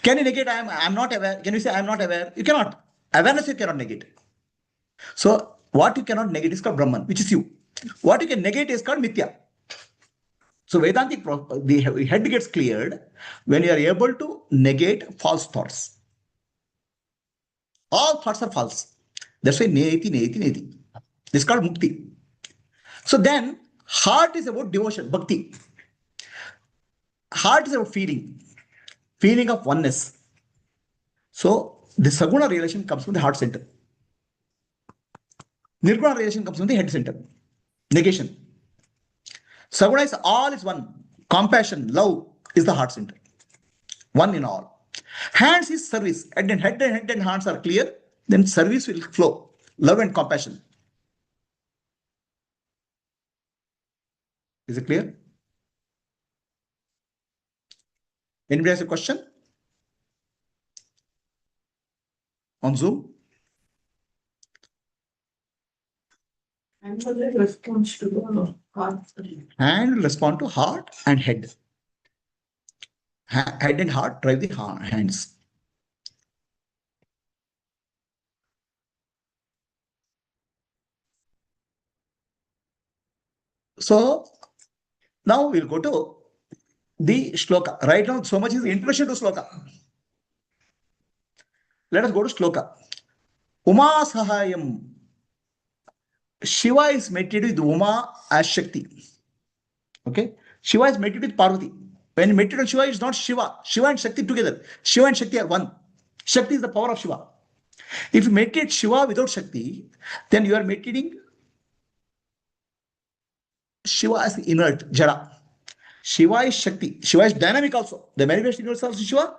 Can you negate I'm not aware? Can you say I'm not aware? You cannot. Awareness you cannot negate. So what you cannot negate is called Brahman, which is you. What you can negate is called Mithya. So Vedantic, the head gets cleared when you are able to negate false thoughts. All thoughts are false. That's why neti, neti, neti. This is called mukti. So then heart is about devotion, bhakti. Heart is about feeling of oneness. So the Saguna relation comes from the heart center. Nirguna relation comes from the head center. Negation. Saguna is all is one. Compassion, love is the heart center. One in all. Hands is service. Head and hands are clear. Then service will flow. Love and compassion. Is it clear? Anybody has a question? On Zoom? And for the response to the heart. Hand will respond to heart and head. Head and heart drive the hands. So now we'll go to the shloka. Right now, so much is introduction to shloka. Let us go to shloka. Uma Sahayam. Shiva is mated with Uma as Shakti. Okay. Shiva is mated with Parvati. When mated with Shiva, it's not Shiva. Shiva and Shakti together. Shiva and Shakti are one. Shakti is the power of Shiva. If you meditate Shiva without Shakti, then you are meditating Shiva as inert, Jada. Shiva is Shakti. Shiva is dynamic also. The manifest universe also Shiva,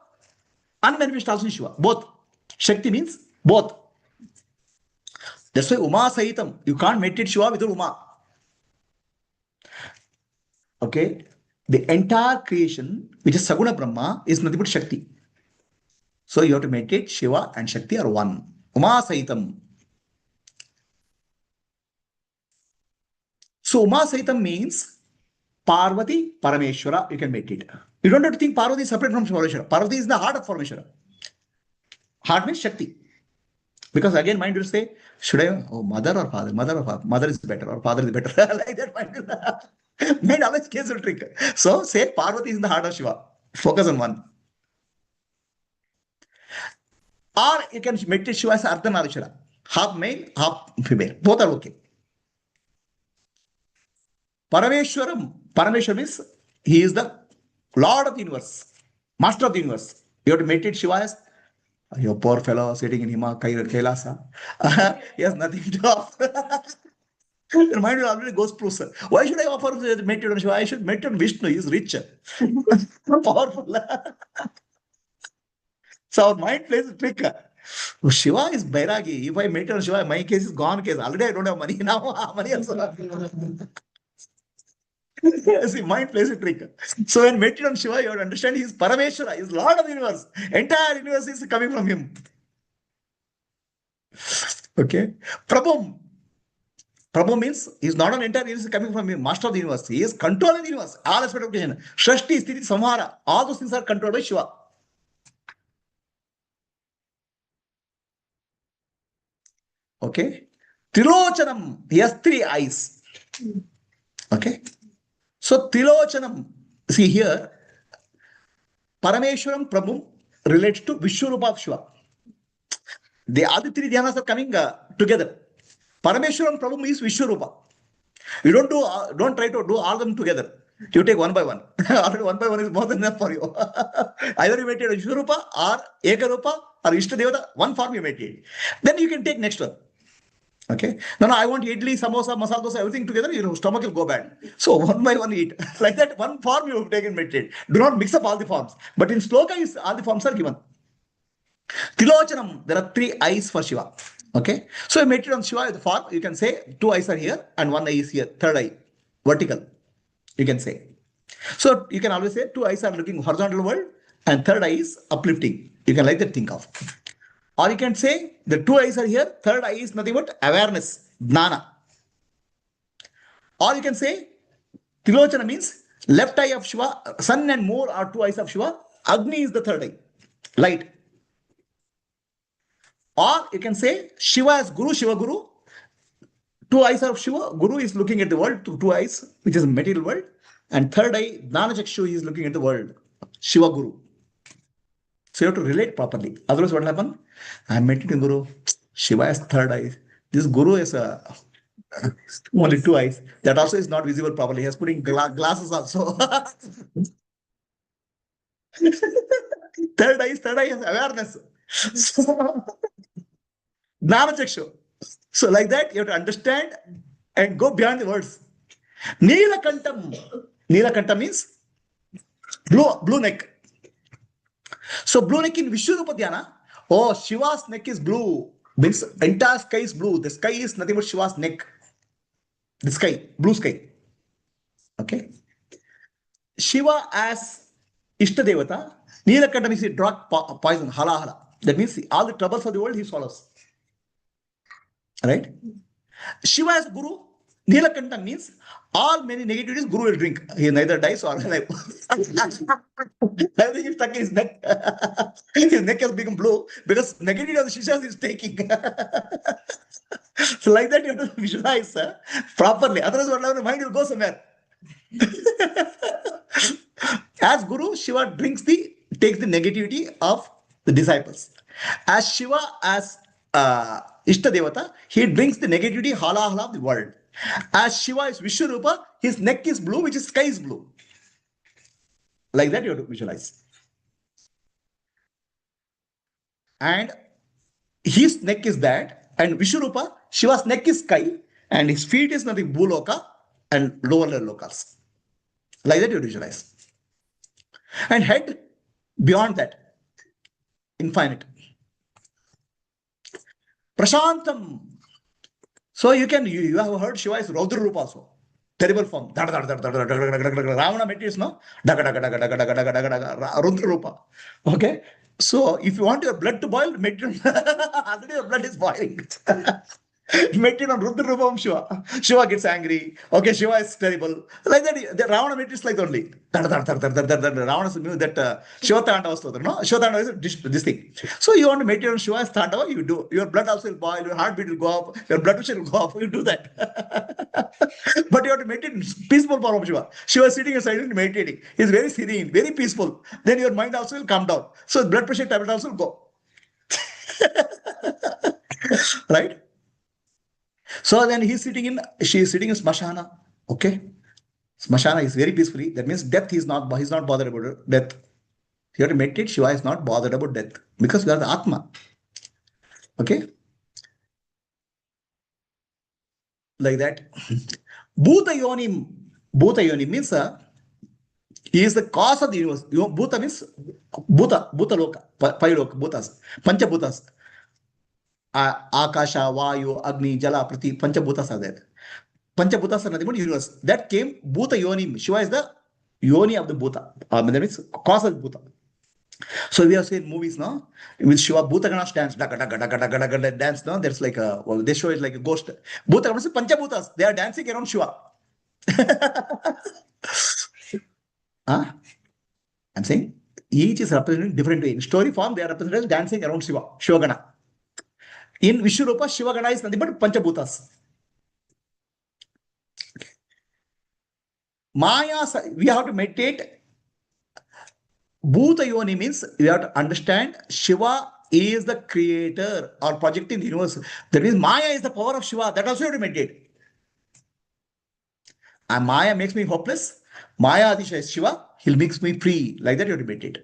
unmanifest also Shiva. Both. Shakti means both. That's why Uma Sahitam. You can't meditate Shiva without Uma. Okay. The entire creation, which is Saguna Brahma, is nothing but Shakti. So you have to meditate Shiva and Shakti are one. Uma Sahitam. So Uma Sahitam means Parvati Parameshwara. You can meditate. You don't have to think Parvati is separate from Parameshwara. Parvati is the heart of Parameshwara. Heart means Shakti. Because again, mind will say, should I, mother or father? Mother or father? Mother is better or father is better. Like that, mind will. Mind always case will trick. So say Parvati is in the heart of Shiva. Focus on one. Or you can meditate Shiva as Ardhanarishwara. Half male, half female. Both are okay. Parameshwara means he is the Lord of the universe, Master of the universe. You have to meditate Shiva as your poor fellow sitting in Kailasa. He has nothing to offer. Your mind will already go spruce. Why should I offer meditate on Shiva? I should meditate on Vishnu. He is rich. Powerful. So our mind plays a trick. Shiva is Bairagi. If I meditate on Shiva, my case is gone case. Already I don't have money. Now money also. See, mind plays a trick. So when meditate on Shiva, you have to understand he is Parameshwara, he is Lord of the universe. Entire universe is coming from him. Okay. Prabhu means he is not an entire universe coming from him, Master of the universe. He is controlling the universe, all aspects of creation. Shrashti, Sthiti, Samhara, all those things are controlled by Shiva. Okay. Trilochanam, he has 3 eyes. Okay. So Trilochanam, see here, Parameshwaram Prabhu relates to Vishwarupa of Shiva. The other 3 dhyanas are coming together. Parameshwaram Prabhu is Vishwarupa. You don't try to do all of them together. You take one by one. Already one by one is more than enough for you. Either you meditate Vishwarupa or Ekarupa or Ishtadevata, one form you meditate. Then you can take next one. Okay. No, I want idli, samosa, masala dosa, everything together, your stomach will go bad. So one by one eat. Like that, one form you have taken meditate. Do not mix up all the forms. But in sloka, all the forms are given. Tilochanam, there are 3 eyes for Shiva. Okay. So you meditate on Shiva, the form, you can say 2 eyes are here and 1 eye is here, 3rd eye, vertical. You can say. So you can always say 2 eyes are looking horizontal world and 3rd eye is uplifting. You can like that think of. Or you can say the 2 eyes are here, 3rd eye is nothing but awareness, jnana. Or you can say Tilochana means left eye of Shiva, sun and moon are 2 eyes of Shiva, Agni is the 3rd eye, light. Or you can say Shiva as Guru, Shiva Guru, 2 eyes of Shiva, Guru is looking at the world, 2 eyes, which is material world, and 3rd eye, Jnana Chakshu, is looking at the world, Shiva Guru. So you have to relate properly. Otherwise, what will happen? I am meditating Guru. Shiva has 3rd eye. This Guru is only 2 eyes. That also is not visible properly. He has putting glasses also. 3rd eye is awareness. Jnana Chakshu. So like that, you have to understand and go beyond the words. Neelakantam. Neelakanta means blue neck. So blue neck in Vishwarupa Dhyana, Shiva's neck is blue. Means entire sky is blue. The sky is nothing but Shiva's neck. The sky, blue sky. Okay. Shiva as Ishtadevata, Neelakanta means he drug poison, halahala. That means all the troubles of the world he swallows. Right? Shiva as Guru, Neelakanta means all many negativities Guru will drink. He neither dies or alive. Everything is stuck in his neck. His neck has become blue because negativity of the Shishas is taking. So like that, you have to visualize properly. Otherwise, whatever mind will go somewhere. As Guru, Shiva takes the negativity of the disciples. As Shiva, as Ishta Devata, he drinks the negativity, halahala of the world. As Shiva is Vishwarupa, his neck is blue, which is sky is blue. Like that, you have to visualize. And his neck is that, and Vishwarupa, Shiva's neck is sky, and his feet is nothing Bhuloka and lower lokas. Like that, you visualize. And head beyond that, infinite. Prashantam. So you have heard Shiva is Raudra Rupa also. Terrible form. Ravana meditates, no? Rudra Rupa. Okay? So if you want your blood to boil, meditate. Already your blood is boiling. Meditate on Rudra Rupam Shiva. Shiva gets angry. Okay, Shiva is terrible. Like that, the Ravana meditates like that only. Ravana knew that Shiva Tandava Stotra, no? Shiva Tandava is this thing. So you want to meditate on Shiva's Tandava, you do. Your blood also will boil, your heartbeat will go up, your blood pressure will go up, you do that. But you have to meditate in peaceful form of Shiva. Shiva is sitting aside and meditating. He's very serene, very peaceful. Then your mind also will come down. So blood pressure tablet also will go. Right? So then she is sitting in Smashana. Okay. Smashana is very peacefully. That means death he's not bothered about death. You have to meditate, Shiva is not bothered about death. Because you are the Atma. Okay. Like that. Bhuta Yoni. Bhuta Yoni means he is the cause of the universe. Bhuta means Bhuta Loka, five Loka, Bhutas, Pancha Bhutas. Akasha, Vayu, Agni, Jala, Prati, Panchabhutas are there. Panchabhutas are nothing but universe. That came Bhuta Yoni. Shiva is the Yoni of the Bhuta. That means cause of Bhuta. So we have seen movies now with Shiva, Bhuta Ganas dance, dance. No, there's like they show it like a ghost. Bhuta Ganas is Panchabhutas. They are dancing around Shiva. Huh? I'm saying each is represented differently. In story form, they are represented as dancing around Shiva, Shivagana. In Vishwarupa, Shivagana is nothing but Panchabhutas. Maya, we have to meditate. Bhuta Yoni means we have to understand Shiva is the creator or project in the universe. That means Maya is the power of Shiva. That also you have to meditate. And Maya makes me hopeless. Maya Adisha is Shiva. He makes me free. Like that you have to meditate.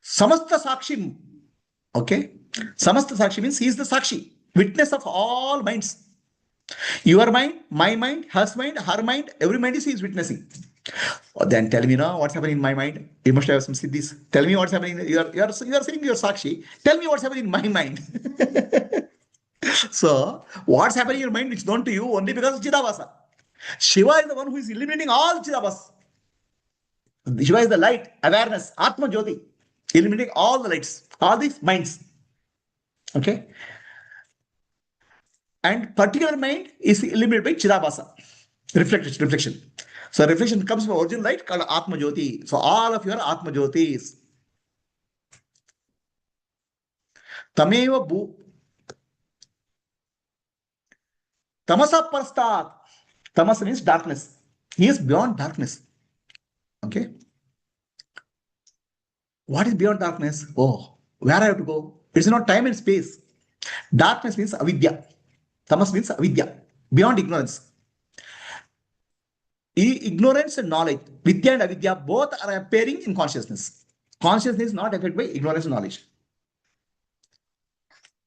Samastha Sakshi. Okay. Samastha Sakshi means he is the Sakshi. Witness of all minds. Your mind, my mind, hers mind, her mind, every mind is he is witnessing. Then tell me now what's happening in my mind. You must have some siddhis. Tell me what's happening. You are sitting your Sakshi. Tell me what's happening in my mind. So, what's happening in your mind is known to you only because of Chidabhasa. Shiva is the one who is eliminating all Chidabhasa. Shiva is the light, awareness, Atma Jyoti, eliminating all the lights, all these minds. Okay? And particular mind is eliminated by Chidabhasa, reflection. So, reflection comes from original light called Atma Jyoti. So, all of you are Atma Jyotis. Tameva Bhu. Tamasa Prastat. Tamas means darkness. He is beyond darkness. Okay. What is beyond darkness? Oh, where I have to go? It's not time and space. Darkness means avidya. Tamas means avidya. Beyond ignorance. Ignorance and knowledge, vidya and avidya, both are appearing in consciousness. Consciousness is not affected by ignorance and knowledge.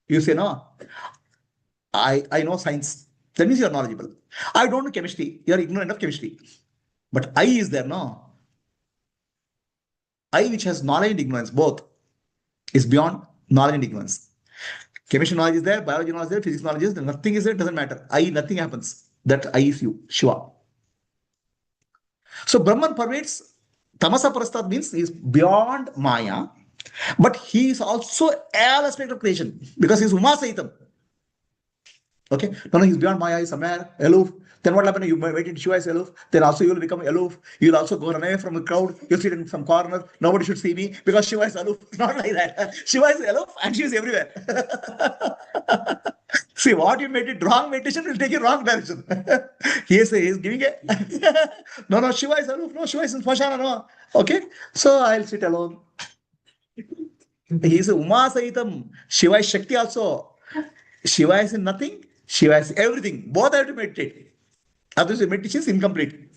You say, no, I know science. That means you are knowledgeable. I don't know chemistry. You are ignorant of chemistry. But I is there, no? I, which has knowledge and ignorance, both, is beyond knowledge and ignorance. Chemistry knowledge is there, biology knowledge is there, physics knowledge is there, nothing is there, doesn't matter. Nothing happens. That I is you, Shiva. So Brahman pervades, Tamasa Prastat means he is beyond Maya, but he is also all aspect of creation because he is Uma Saitam. Okay, no, he's beyond Maya, he's somewhere aloof. Then what happened? You wait in Shiva is aloof. Then also you will become aloof. You'll also go run away from the crowd. You'll sit in some corner. Nobody should see me because Shiva is aloof. It's not like that. Shiva is aloof and she is everywhere. See, what you made it wrong meditation will take you wrong direction. He's giving a no, Shiva is aloof. No, Shiva is in Smashana. No. Okay, so I'll sit alone. He is Uma Sahitam. Shiva is Shakti also. Shiva is in nothing. Shiva is everything. Both have to meditate. Otherwise, the meditation is incomplete.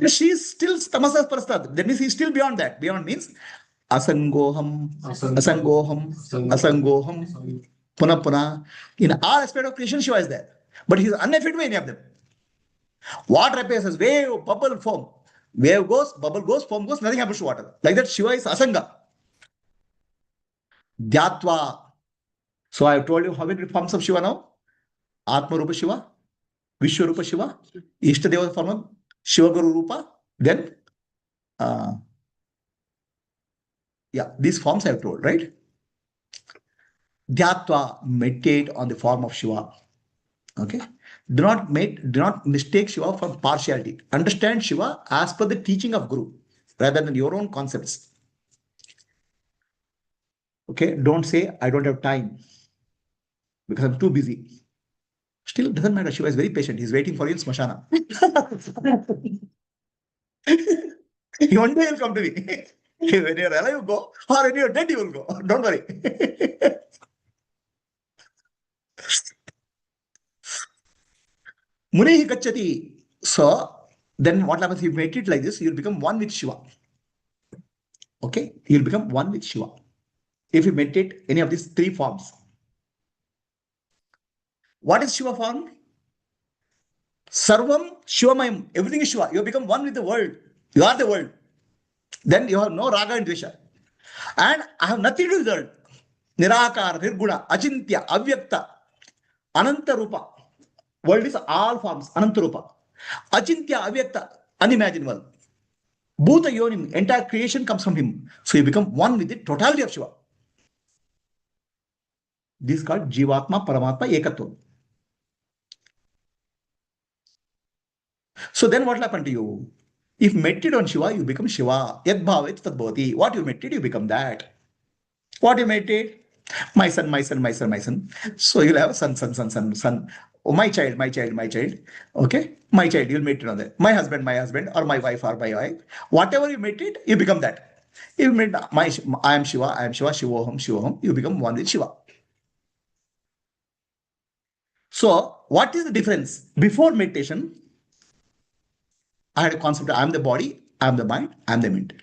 She is still tamasa prastad. That means he is still beyond that. Beyond means asangoham, asangoham, asangoham, puna puna. In all aspects of creation, Shiva is there. But he is unaffected by any of them. Water appears as wave, bubble, foam. Wave goes, bubble goes, foam goes, nothing happens to water. Like that, Shiva is asanga. Dhyatva. So I have told you how many forms of Shiva now? Atma Rupa Shiva, Vishwarupa Shiva, Ishtadeva form, Shiva Guru Rupa. Then, these forms I have told, right? Dhyatva, meditate on the form of Shiva. Okay. Do not mistake Shiva for partiality. Understand Shiva as per the teaching of Guru, rather than your own concepts. Okay. Don't say, I don't have time because I'm too busy. Still, it doesn't matter. Shiva is very patient. He's waiting for you in Smashana. One day he'll come to me. When you're alive, you go, or when you're dead, you will go. Don't worry. Muni Gachati. So, then what happens? You make it like this, you'll become one with Shiva. Okay? You'll become one with Shiva. If you meditate any of these three forms. What is Shiva form? Sarvam Shivamayam. Everything is Shiva. You become one with the world. You are the world. Then you have no raga and dvesha. And I have nothing to do with the world. Nirakar, Nirguna, Achintya, Avyakta, Ananta Rupa. World is all forms. Ananta Rupa. Achintya, Avyakta, unimaginable. Bhuta Yonim, entire creation comes from him. So you become one with the totality of Shiva. This is called Jivatma, Paramatma, Ekatva. So then what will happen to you? If meditate on Shiva, you become Shiva. Yad bhavet tad bhavati. What you meditate, you become that. What you meditate? My son, my son, my son, my son. So you'll have son, son, son, son, son. Oh, my child, my child, my child. Okay? My child, you'll meditate on that. My husband, or my wife, or my wife. Whatever you meditate, you become that. If you meditate, I am Shiva, Shivoham, Shivoham, you become one with Shiva. So, what is the difference? Before meditation, I had a concept, I am the body, I am the mind, I am the mental.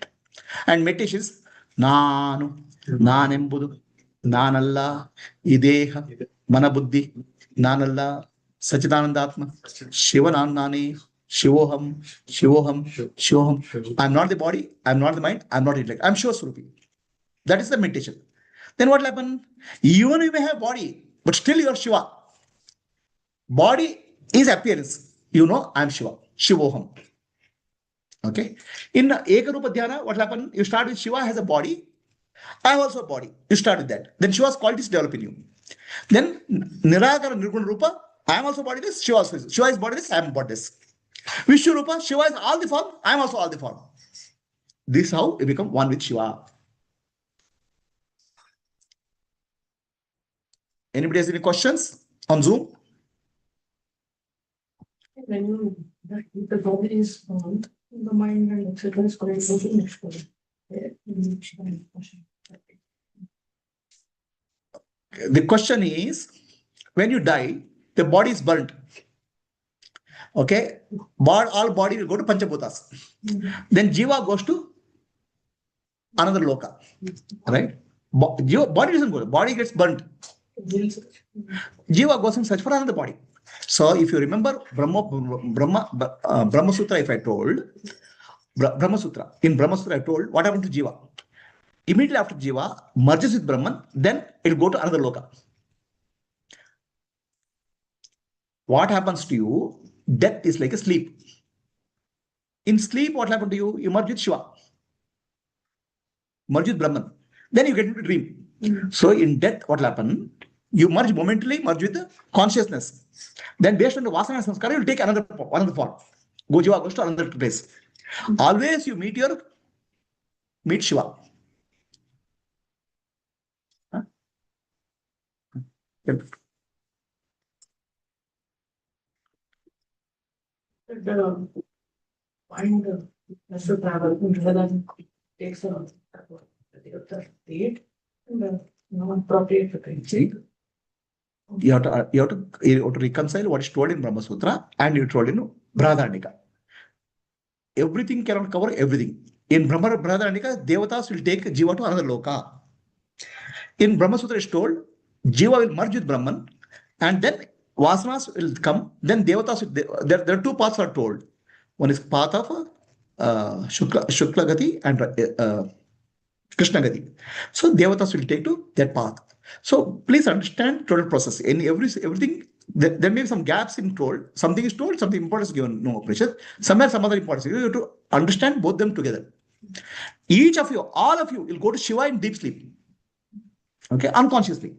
And meditation is Nanu, Nanembudu, Nanalla, Ideha, Manabuddhi, Nanalla, Sachidanandatma, Shivananani, Shivoham, Shivoham, Shivoham. I am not the body, I am not the mind, I am not intellect. I am Shiva Swarupi. That is the meditation. Then what will happen? Even you may have body, but still you are Shiva. Body is appearance. You know, I am Shiva, Shivoham. Okay. In Ekarupa Dhyana, what will happen? You start with Shiva has a body. I have also a body. You start with that. Then Shiva's qualities develop in you. Then Nirakara Nirguna Rupa, I am also bodiless, Shiva also is. Shiva is bodiless, I am bodiless. Vishwarupa, Shiva is all the form, I am also all the form. This is how you become one with Shiva. Anybody has any questions on Zoom? When the body is formed, the mind and etc. is correct. The question is, when you die, the body is burnt. Okay, all body will go to Panchabhutas. Then Jiva goes to another loka, right? Body doesn't go, body gets burnt. Jiva goes and search for another body. So if you remember Brahma Sutra, if I told, Brahma Sutra, in Brahma Sutra I told, what happened to Jiva? Immediately after Jiva merges with Brahman, then it will go to another loka. What happens to you? Death is like a sleep. In sleep, what happened to you? You merge with Shiva. merge with Brahman. Then you get into dream. So in death, what will happen? You merge momentarily, merge with the consciousness. Then based on the vasana samskara, you will take another form. Jiva goes to another place. Always you meet Shiva. Huh? Yep. The mind has to travel rather than takes a state and appropriate frequency. You have to reconcile what is told in Brahma Sutra and you told in Brahadanika. Everything cannot cover everything. In Brahma Brahadanika, Devatas will take Jiva to another loka. In Brahma Sutra is told, Jiva will merge with Brahman and then Vasanas will come. Then Devatas, there are two paths are told. One is path of Shukla Gati and Krishna Gati. So Devatas will take to that path. So please understand total process. In everything, there may be some gaps in told. Something is told, something important is given. No pressure. Somewhere some other importance. You have to understand both them together. Each of you, all of you, will go to Shiva in deep sleep. Okay, unconsciously.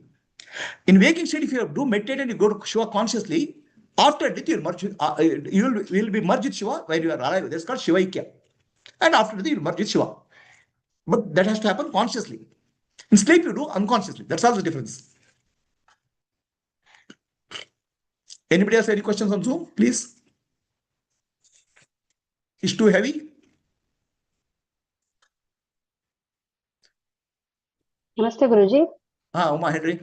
In waking state, if you do meditate and you go to Shiva consciously, after death you will be merged with Shiva when you are alive. That's called Shiva Ikya. And after death you will merge with Shiva. But that has to happen consciously. In sleep you do unconsciously. That's all the difference. Anybody has any questions on Zoom, please? It's too heavy? ನಮಸ್ತೆ ಗುರುಜಿ. Uma Henry.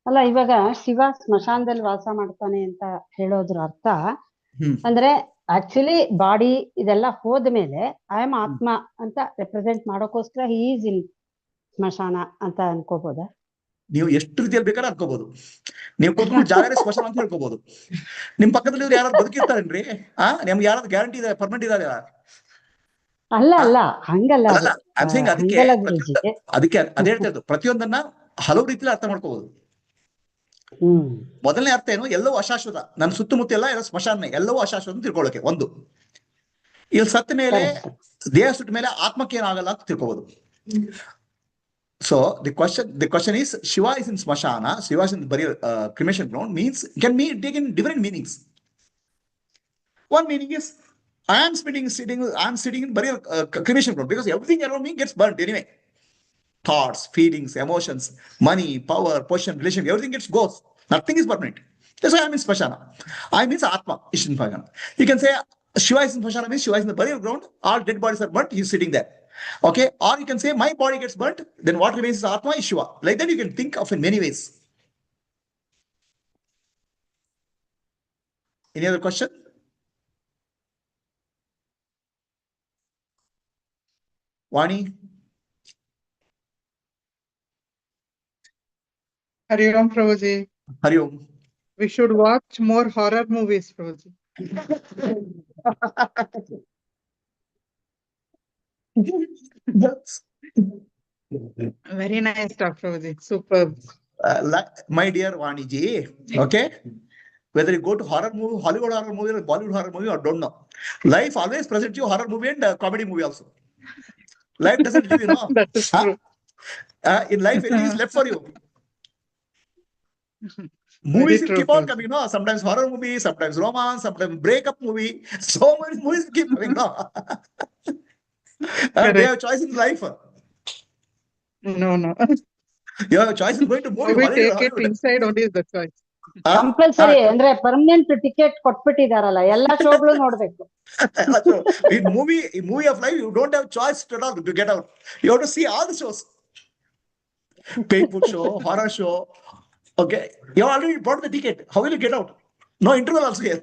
ಅಲ್ಲ, ಇವಾಗ ಶಿವ ಸ್ಮಶಾನದಲ್ಲಿ ವಾಸ ಮಾಡ್ತಾನೆ ಅಂತ ಹೇಳೋದ್ರ ಅರ್ಥ ಅಂದ್ರೆ actually body ಇದೆಲ್ಲ ಹೋದ್ಮೇಲೆ ಐ ಆಮ್ ಆತ್ಮ ಅಂತ ರೆಪ್ರೆಸೆಂಟ್ ಮಾಡೋಕೋಸ್ಕರ ಹಿ ಈಸ್ ಇನ್ ಸ್ಮಶಾನ ಅಂತ ಅನ್ಕೋಬೋದಾ? ನೀವು ಎಷ್ಟು ರೀತಿಯಲ್ಲಿ ಬೇಕಾದ್ರೆ ಅನ್ಕೋಬಹುದು. ನೀವು ಕೂತ್ಕೊಂಡು ಜಾಗರೇ ಸ್ಮಶಾನ ಅಂತ ಹೇಳ್ಕೋಬಹುದು. ನಿಮ್ ಪಕ್ಕದಲ್ಲಿ ಯಾರು ಬದುಕಿರ್ತಾರೇನ್ರಿ? ನಿಮ್ಗೆ ಯಾರಾದ್ರು ಗ್ಯಾರಂಟಿ ಇದೆ, ಪರ್ಮನೆಂಟ್ ಇದಾರೆ? ಅಲ್ಲ ಅಲ್ಲ, ಹಂಗಲ್ಲ. ಅದಕ್ಕೆ ಅದೇ ಹೇಳ್ತಾ ಇದ್ದು, ಪ್ರತಿಯೊಂದನ್ನ ಹಲವು ರೀತಿಯಲ್ಲಿ ಅರ್ಥ ಮಾಡ್ಕೋಬಹುದು. ಮೊದಲನೇ ಅರ್ಥ ಏನು? ಎಲ್ಲವೂ ಅಶಾಶ್ವತ. ನನ್ನ ಸುತ್ತಮುತ್ತ ಎಲ್ಲ ಸ್ಮಶಾನ, ಎಲ್ಲವೂ ಅಶಾಶ್ವತ ಅಂತ ತಿಳ್ಕೊಳ್ಳೋಕೆ ಒಂದು. ಇಲ್ಲಿ ಸತ್ತ ಮೇಲೆ, ದೇಹ ಸುತ್ತ ಮೇಲೆ ಆತ್ಮಕ್ಕೆ ಏನಾಗಲ್ಲ ಅಂತ ತಿಳ್ಕೋಬಹುದು. So the question is, Shiva is in smashana, Shiva is in the cremation ground, means can be taken different meanings. One meaning is I am sitting in burial cremation ground because everything around me gets burnt anyway. Thoughts, feelings, emotions, money, power, position, relationship, everything goes. Nothing is permanent. That's why I am in smashana. I means Atma is in smashana. You can say Shiva is in smashana means Shiva is in the burial ground. All dead bodies are burnt. He is sitting there. Okay, or you can say my body gets burnt, then what remains is Atma is Shiva. Like that you can think of in many ways. Any other question? Vani? Hari Om Prabhuji. Hari Om. We should watch more horror movies, Prabhuji. Very nice talk, Prabhuji. Superb. My dear Vani ji, okay? Whether you go to horror movie, Hollywood horror movie or Bollywood horror movie, or don't know. Life always presents you horror movie and comedy movie also. Life doesn't give you, no? That is true. In life, anything is left for you. Movies will keep on coming, no? Sometimes horror movie, sometimes romance, sometimes breakup movie. So many movies keep coming, no? They have choice in life. No. You have a choice in going to movie. We take it inside only is the choice. Compulsory ಅಂದ್ರೆ permanent ticket ಕೊಟ್ಬಿಟ್ಟಿದಾರಲ್ಲ, ಎಲ್ಲಾ ಶೋಗಳು ನೋಡ್ಬೇಕು. In movie of life, you don't have choice to get out. You have to see all the shows. Painful show, horror show. Okay, you have already bought the ticket. How will you get out? No interval also here.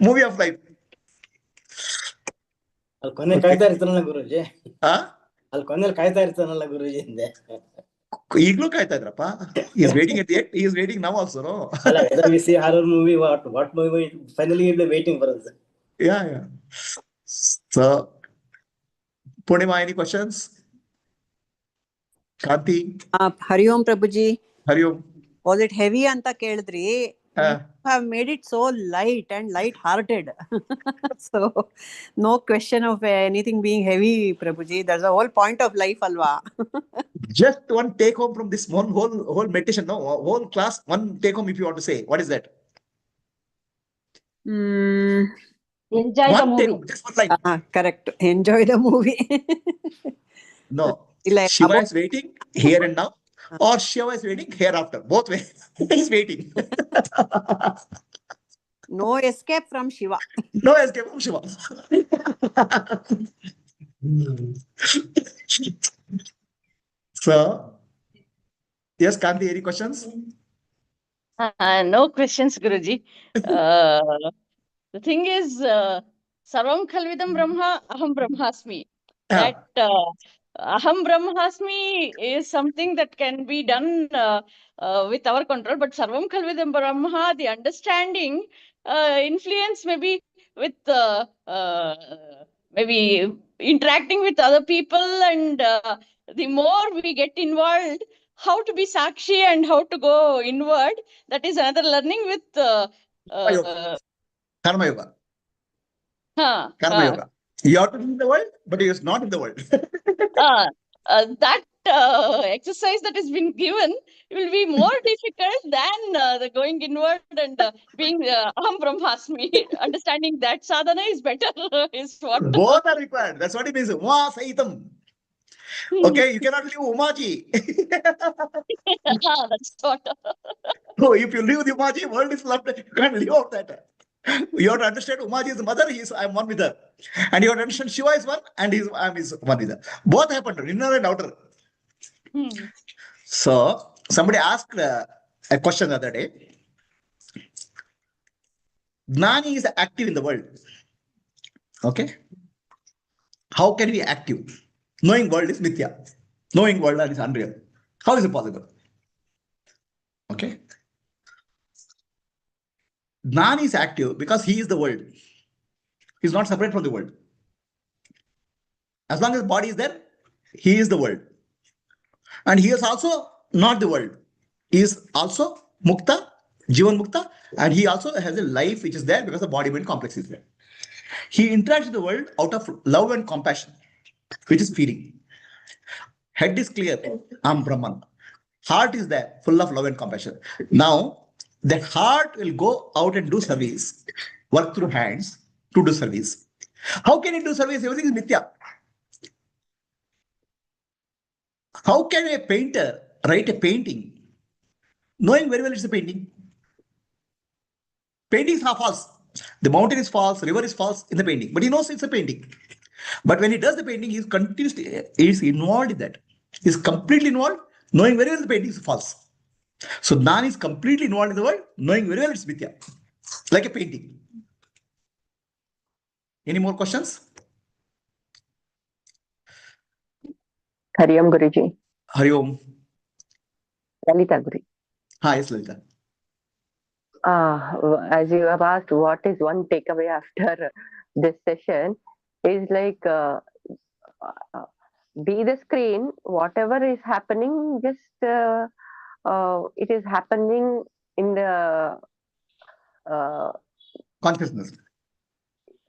Movie of life. ಅಲ್ಲಿ ಕೊನೆ ಕಾಯ್ತಾ ಇರ್ತಾನಲ್ಲ ಗುರುಜಿ, ಅಲ್ಲಿ ಕೊನೆಯಲ್ಲಿ ಕಾಯ್ತಾ ಇರ್ತಾನಲ್ಲ ಗುರುಜಿ ಹಿಂದೆ. ಈಗಲೂ ಕಾಯ್ತಾ ಇದ್ರಪ್ಪ. He is waiting at the end. He is waiting now also, no? Whether we see horror movie, what movie, finally he'll be waiting for us. Yeah. So, Purnima, any questions? Kanti? Hari Om Prabhuji. Hari Om. Was it heavy anta ಕೇಳಿದ್ರಿ? have made it so light and light-hearted. So no question of anything being heavy, Prabhuji. That's the whole point of life, alva. Just one take home from this one whole meditation, no, whole class, one take home if you want to say. What is that? Enjoy the One take movie. home, just one line. Correct. Enjoy the movie. No. Like Shiva about- is waiting here and now, or Shiva is waiting hereafter. Both ways. He's waiting. No escape from Shiva. No escape from Shiva. So, yes, Kanti, any questions? No questions, Guruji. The thing is, Sarvam Khalvidam Brahma, Aham Brahmasmi. That Aham Brahmasmi is something that can be done with our control, but Sarvam Khalvidam Brahma, the understanding, influence maybe with maybe interacting with other people, and the more we get involved, how to be Sakshi and how to go inward, that is another learning with Karma Yoga. Karma Karma Yoga. You are in the world, but he is not in the world. That exercise that has been given will be more difficult than the going inward and being Aham Brahmasmi. Understanding that sadhana is better is what. Both are required. That's what it means. Uma Saitam. Okay, you cannot leave Umaji. That's what. So if you leave the Umaji, world is left. You can't live out that. You have to understand Umaji is the mother, I'm one with her. And you have to understand Shiva is one, and I'm one with her. Both happened, inner and outer. So somebody asked a question the other day. Gnani is active in the world. Okay. How can we be active? Knowing world is mithya. Knowing world is unreal. How is it possible? Okay. Gnani is active because he is the world. He is not separate from the world. As long as body is there, he is the world. And he is also not the world. He is also Mukta, Jivan Mukta, and he also has a life which is there because the body-mind complex is there. He interacts with the world out of love and compassion, which is feeling. Head is clear, I'm Brahman. Heart is there, full of love and compassion. Now, that heart will go out and do service, work through hands to do service. How can it do service? Everything is mithya. How can a painter write a painting knowing very well it's a painting? Paintings are false. The mountain is false, river is false in the painting, but he knows it's a painting. But when he does the painting, he's continuously involved in that. He's completely involved, knowing very well the painting is false. So Gnani is completely involved in the world, knowing very well it's mithya, like a painting. Any more questions? Hari Om Guruji. Hari Om. Lalita Guru. Hi, yes, Lalita. As you have asked, what is one takeaway after this session is like be the screen, whatever is happening, just it is happening in the consciousness.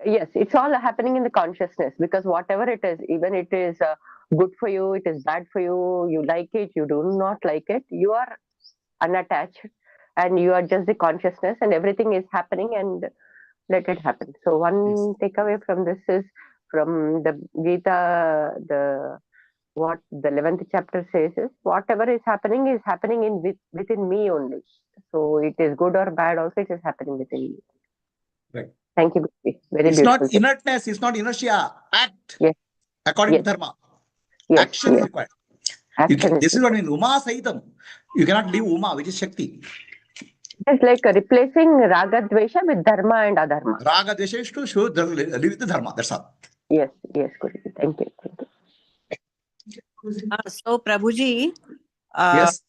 Yes, it's all happening in the consciousness, because whatever it is, even it is good for you, it is bad for you, you like it, you do not like it, you are unattached and you are just the consciousness, and everything is happening, and let it happen. So one takeaway from this is from the Gita, the 11th chapter says is whatever is happening within me only. So it is good or bad also, it is happening within me. Right. Thank you. Very it's beautiful. Not inertness, it's not inertia. Act. Yes. According Yes. to dharma. Yes. Action is required. Action This is what I mean. Uma Saitam. You cannot leave Uma, which is Shakti. It's like replacing Raga Dvesha with Dharma and Adharma. Raga Dvesha is to show live with the dharma. That's all. Yes, Guruji. Thank you. So Prabhuji, Yes.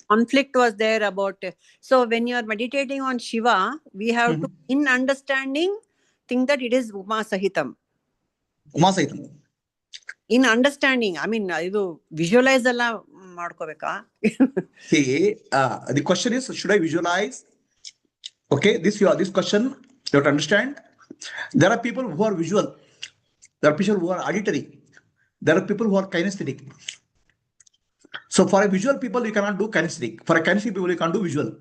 conflict was there about. So when you are meditating on Shiva, we have to, in understanding, think that it is Uma Sahitam. Uma Saitam. In understanding, I mean, idu visualize alla ಮಾಡ್ಕೋಬೇಕಾ? See, the question is, should I visualize Okay, this question you have to understand. There are people who are visual. There are people who are auditory. There are people who are kinesthetic. So for a visual people, you cannot do kinesthetic. For a kinesthetic people, you can't do visual.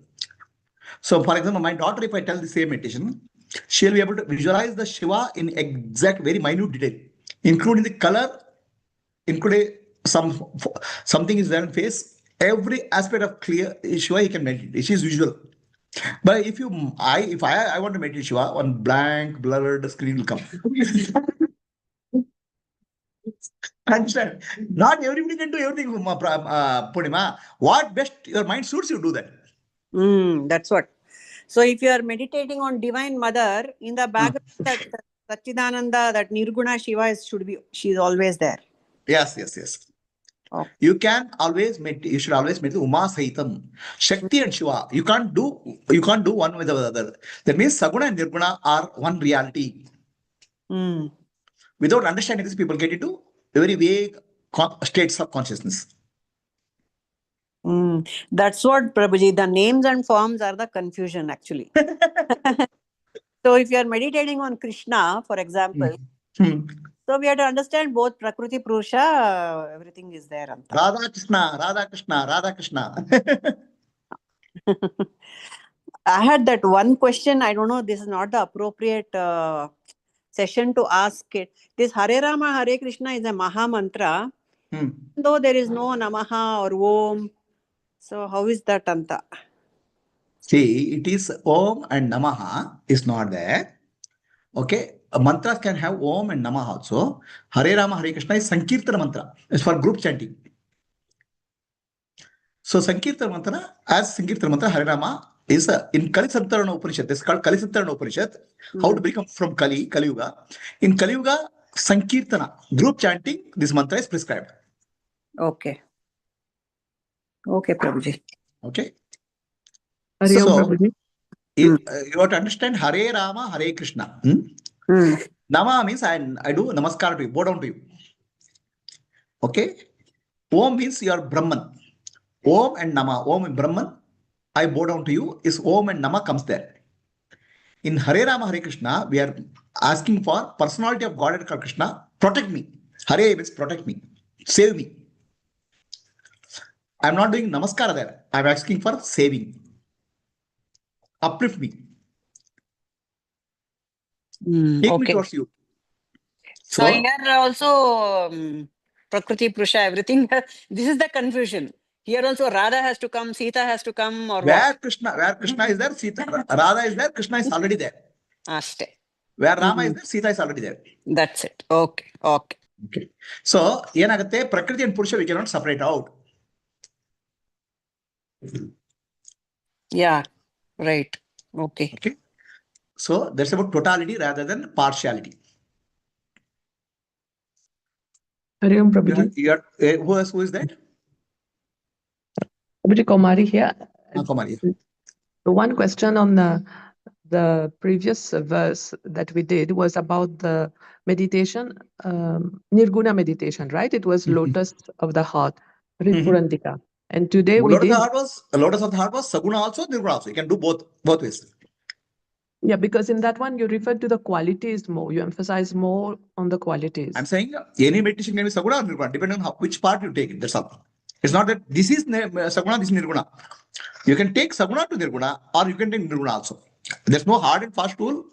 So for example, my daughter, if I tell the same meditation, she'll be able to visualize the Shiva in exact, very minute detail, including the color, including something is there in face. Every aspect of clear Shiva, he can meditate. She is visual. But if I want to meditate Shiva, one blank, blurred screen will come. Understand? Not everybody can do everything, Purnima. What best your mind suits, you do that. That's what. So if you are meditating on Divine Mother, in the background, that Satchidananda, that Nirguna Shiva she's always there. Yes. Oh. You can always meditate. You should always meditate Uma Sahitam, Shakti and Shiva. You can't do one with the other. That means Saguna and Nirguna are one reality. Without understanding this, people get into very vague states of consciousness. That's what, Prabhuji, the names and forms are the confusion actually. So if you are meditating on Krishna, for example, so we have to understand both Prakriti, Purusha, everything is there. Radha Krishna. I had that one question. I don't know, this is not the appropriate session to ask it. This Hare Rama, Hare Krishna is a Maha Mantra, though there is no Namaha or Om. So how is that, Anta? See, it is Om and Namaha is not there. Okay, mantras can have Om and Namaha also. Hare Rama, Hare Krishna is Sankirtana mantra. It's for group chanting. So Sankirtana mantra, as Sankirtana mantra, Hare Rama is in Kali Santarana Upanishad. This is called Kali Santarana Upanishad. How to become from Kali Yuga. In Kali Yuga, Sankirtana, group chanting, this mantra is prescribed. Okay, Prabhuji. Okay. Hare Om, So, Prabhuji. you have to understand Hare Rama, Hare Krishna. Nama means I do namaskar to you, bow down to you. Okay. Om means you are Brahman. Om and Nama. Om and Brahman. I bow down to you is Om and Nama comes there. In Hare Rama, Hare Krishna, we are asking for personality of Godhead called Krishna. Protect me. Hare means protect me. Save me. I'm not doing namaskar there. I'm asking for saving. Uplift me. Take me towards you. So here also Prakriti, Purusha, everything. This is the confusion. Here also Radha has to come, Sita has to come, or where what? Krishna is there, Sita, Radha is there, Krishna is already there. Where Rama is there, Sita is already there. That's it. Okay. So, yenagate Prakriti and Purusha we cannot separate out. Yeah, right. Okay. So that's about totality rather than partiality. Hare Om, Prabhuji. Who is that? Prabhuji, Kumari here. Kumari. One question on the previous verse that we did was about the meditation, Nirguna meditation, right? It was lotus of the heart, Ripurandika. And today we did... Lotus of the heart was Saguna also, Nirguna also. You can do both ways. Yeah, because in that one you referred to the qualities more. You emphasize more on the qualities. I'm saying any meditation can be Saguna or Nirguna, depending on which part you take it. That's all. It's not that this is Saguna, this is Nirguna. You can take Saguna to Nirguna or you can take Nirguna also. There's no hard and fast rule.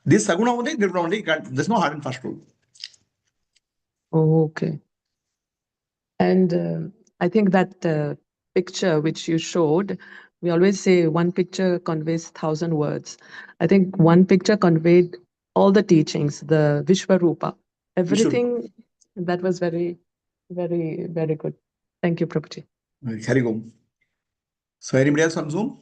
This Saguna only, Nirguna only. There's no hard and fast rule. Oh, okay. And I think that picture which you showed, we always say one picture conveys 1,000 words. I think one picture conveyed all the teachings, the Vishwarupa, everything. That was very, very, very good. Thank you, Prabhuji. Hari Om. So anybody else on Zoom?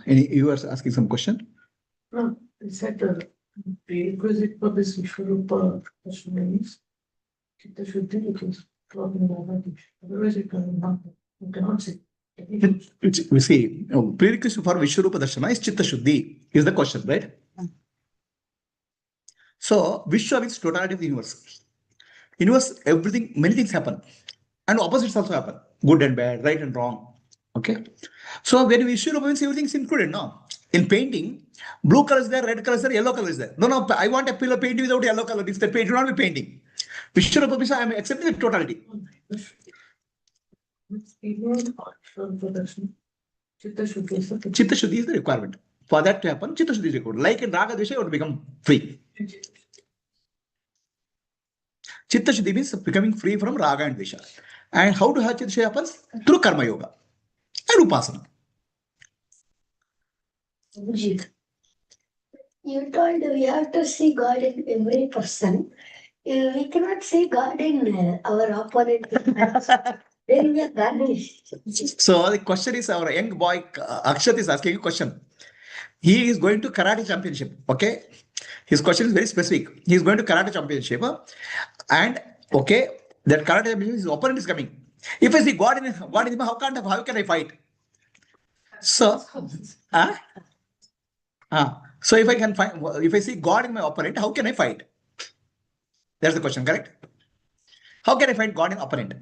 You were asking some question? No, I said the prerequisite for this Vishwarupa means Chitta Shuddhi, which is talking about it. Otherwise, you cannot say. We see, prerequisite for Vishwarupa Darshana is Chitta Shuddhi, is the question, right? So Vishwa means totality of the universe. Universe, everything, many things happen. And opposites also happen. Good and bad, right and wrong. Okay. So when Vishwa means everything is included, no? In painting, blue color is there, red color is there, yellow color is there. No, I want a pillar painting without yellow color. If the paint will not be painting. Vishwa means I am accepting the totality. Chitta Shuddhi is the requirement. For that to happen, Chitta Shuddhi is required. Like in Raga Dvesha, you have to become free. Chitta Shuddhi means becoming free from Raga and Dvesha. And how to have Chitta Shuddhi happens? Through Karma Yoga and Upasana. You told we have to see God in every person. We cannot see God in our opponent. Then we are vanished. So the question is, our young boy Akshat is asking a question. He is going to karate championship. Okay, his question is very specific. He is going to karate championship, and okay, that karate championship, his opponent is coming. If I see God in him, how can I fight? So, so if I see God in my opponent, how can I fight? That's the question, correct? How can I find God in opponent?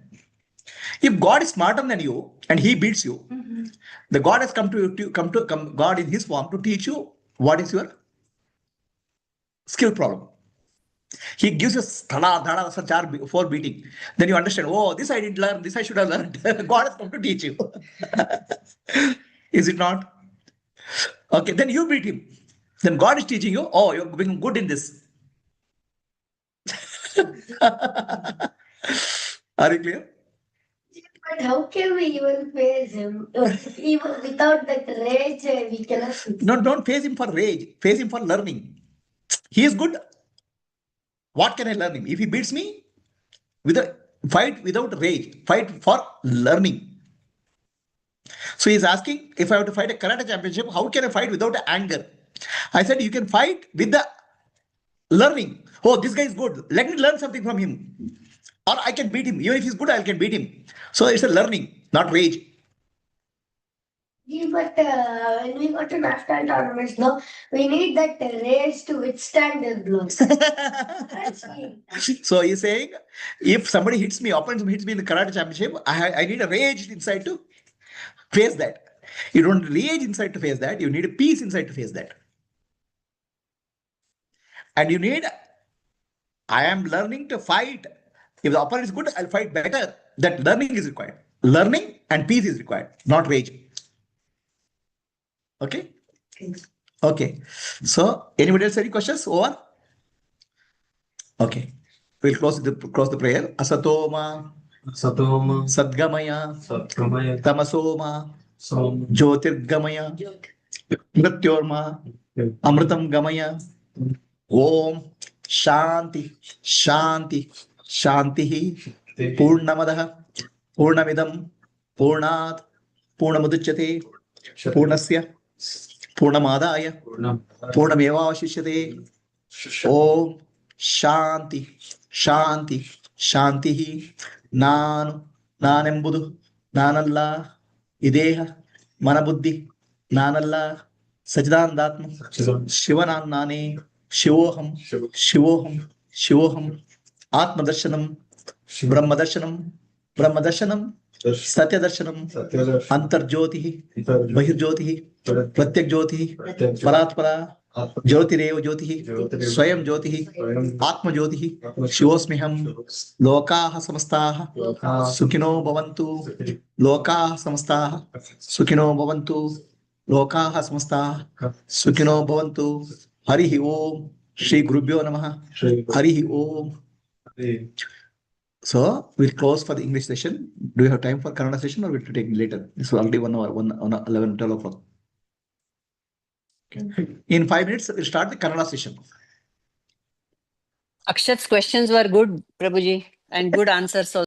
If God is smarter than you and he beats you, the God has come God in his form to teach you what is your skill problem. He gives you for beating. Then you understand, oh, this I didn't learn, this I should have learned. God has come to teach you. Is it not? Okay, then you beat him. Then God is teaching you, oh, you're being good in this. Are you clear? But how can we even face him? Even without that rage, we cannot. No, don't face him for rage. Face him for learning. He is good. What can I learn him? If he beats me, fight without rage. Fight for learning. So he's asking, if I have to fight a karate championship, how can I fight without anger? I said, you can fight with the learning. Oh, this guy is good. Let me learn something from him. Or I can beat him. Even if he's good, I can beat him. So it's a learning, not rage. Yeah, but when we go to national tournaments, no, we need that rage to withstand their blows. So he's saying, if somebody hits me, opponent hits me in the karate championship, I need a rage inside to face that. You don't rage inside to face that. You need a peace inside to face that. And you need, I am learning to fight. If the opponent is good, I'll fight better. That learning is required. Learning and peace is required, not rage. Okay? Okay. So, anybody else any questions? Over? Okay. We'll close the prayer. Asatoma. Sadgamaya. Tamasoma. Jyotirgamaya. Mrityorma. Amritam Gamaya. Om Shanti Shanti Shanti Purnamadaha Purnamidam Purnat Purnamudachyate Purnasya Purnamadaya Purnamevavashishyate. Om Shanti Shanti Shanti Nanembudu Nanalla Ideha Manabuddhi Nanalla Sachidandatma Shivanannane Shivoham Shivoham Shivoham Atmadarshanam Brahmadarshanam Satyadarshanam Antarjyotihi Bahirjyotihi Pratyakjyotihi Paratpara Jyotirev Jyotihi Swayam Jyotihi Atma Jyotihi Shivosmiham Lokaha Samastaha Sukhino Bhavantu Lokaha Samastaha Sukhino Bhavantu Lokaha Samastaha Sukhino Bhavantu. Harihi Om Shri Gurubhyo Namaha. Harihi Om. So we'll close for the English session. Do you have time for Kannada session or will you take it later? This is already 1 hour, 11, 12 o'clock. Okay. In 5 minutes, we'll start the Kannada session. Akshat's questions were good, Prabhuji, and good answers also.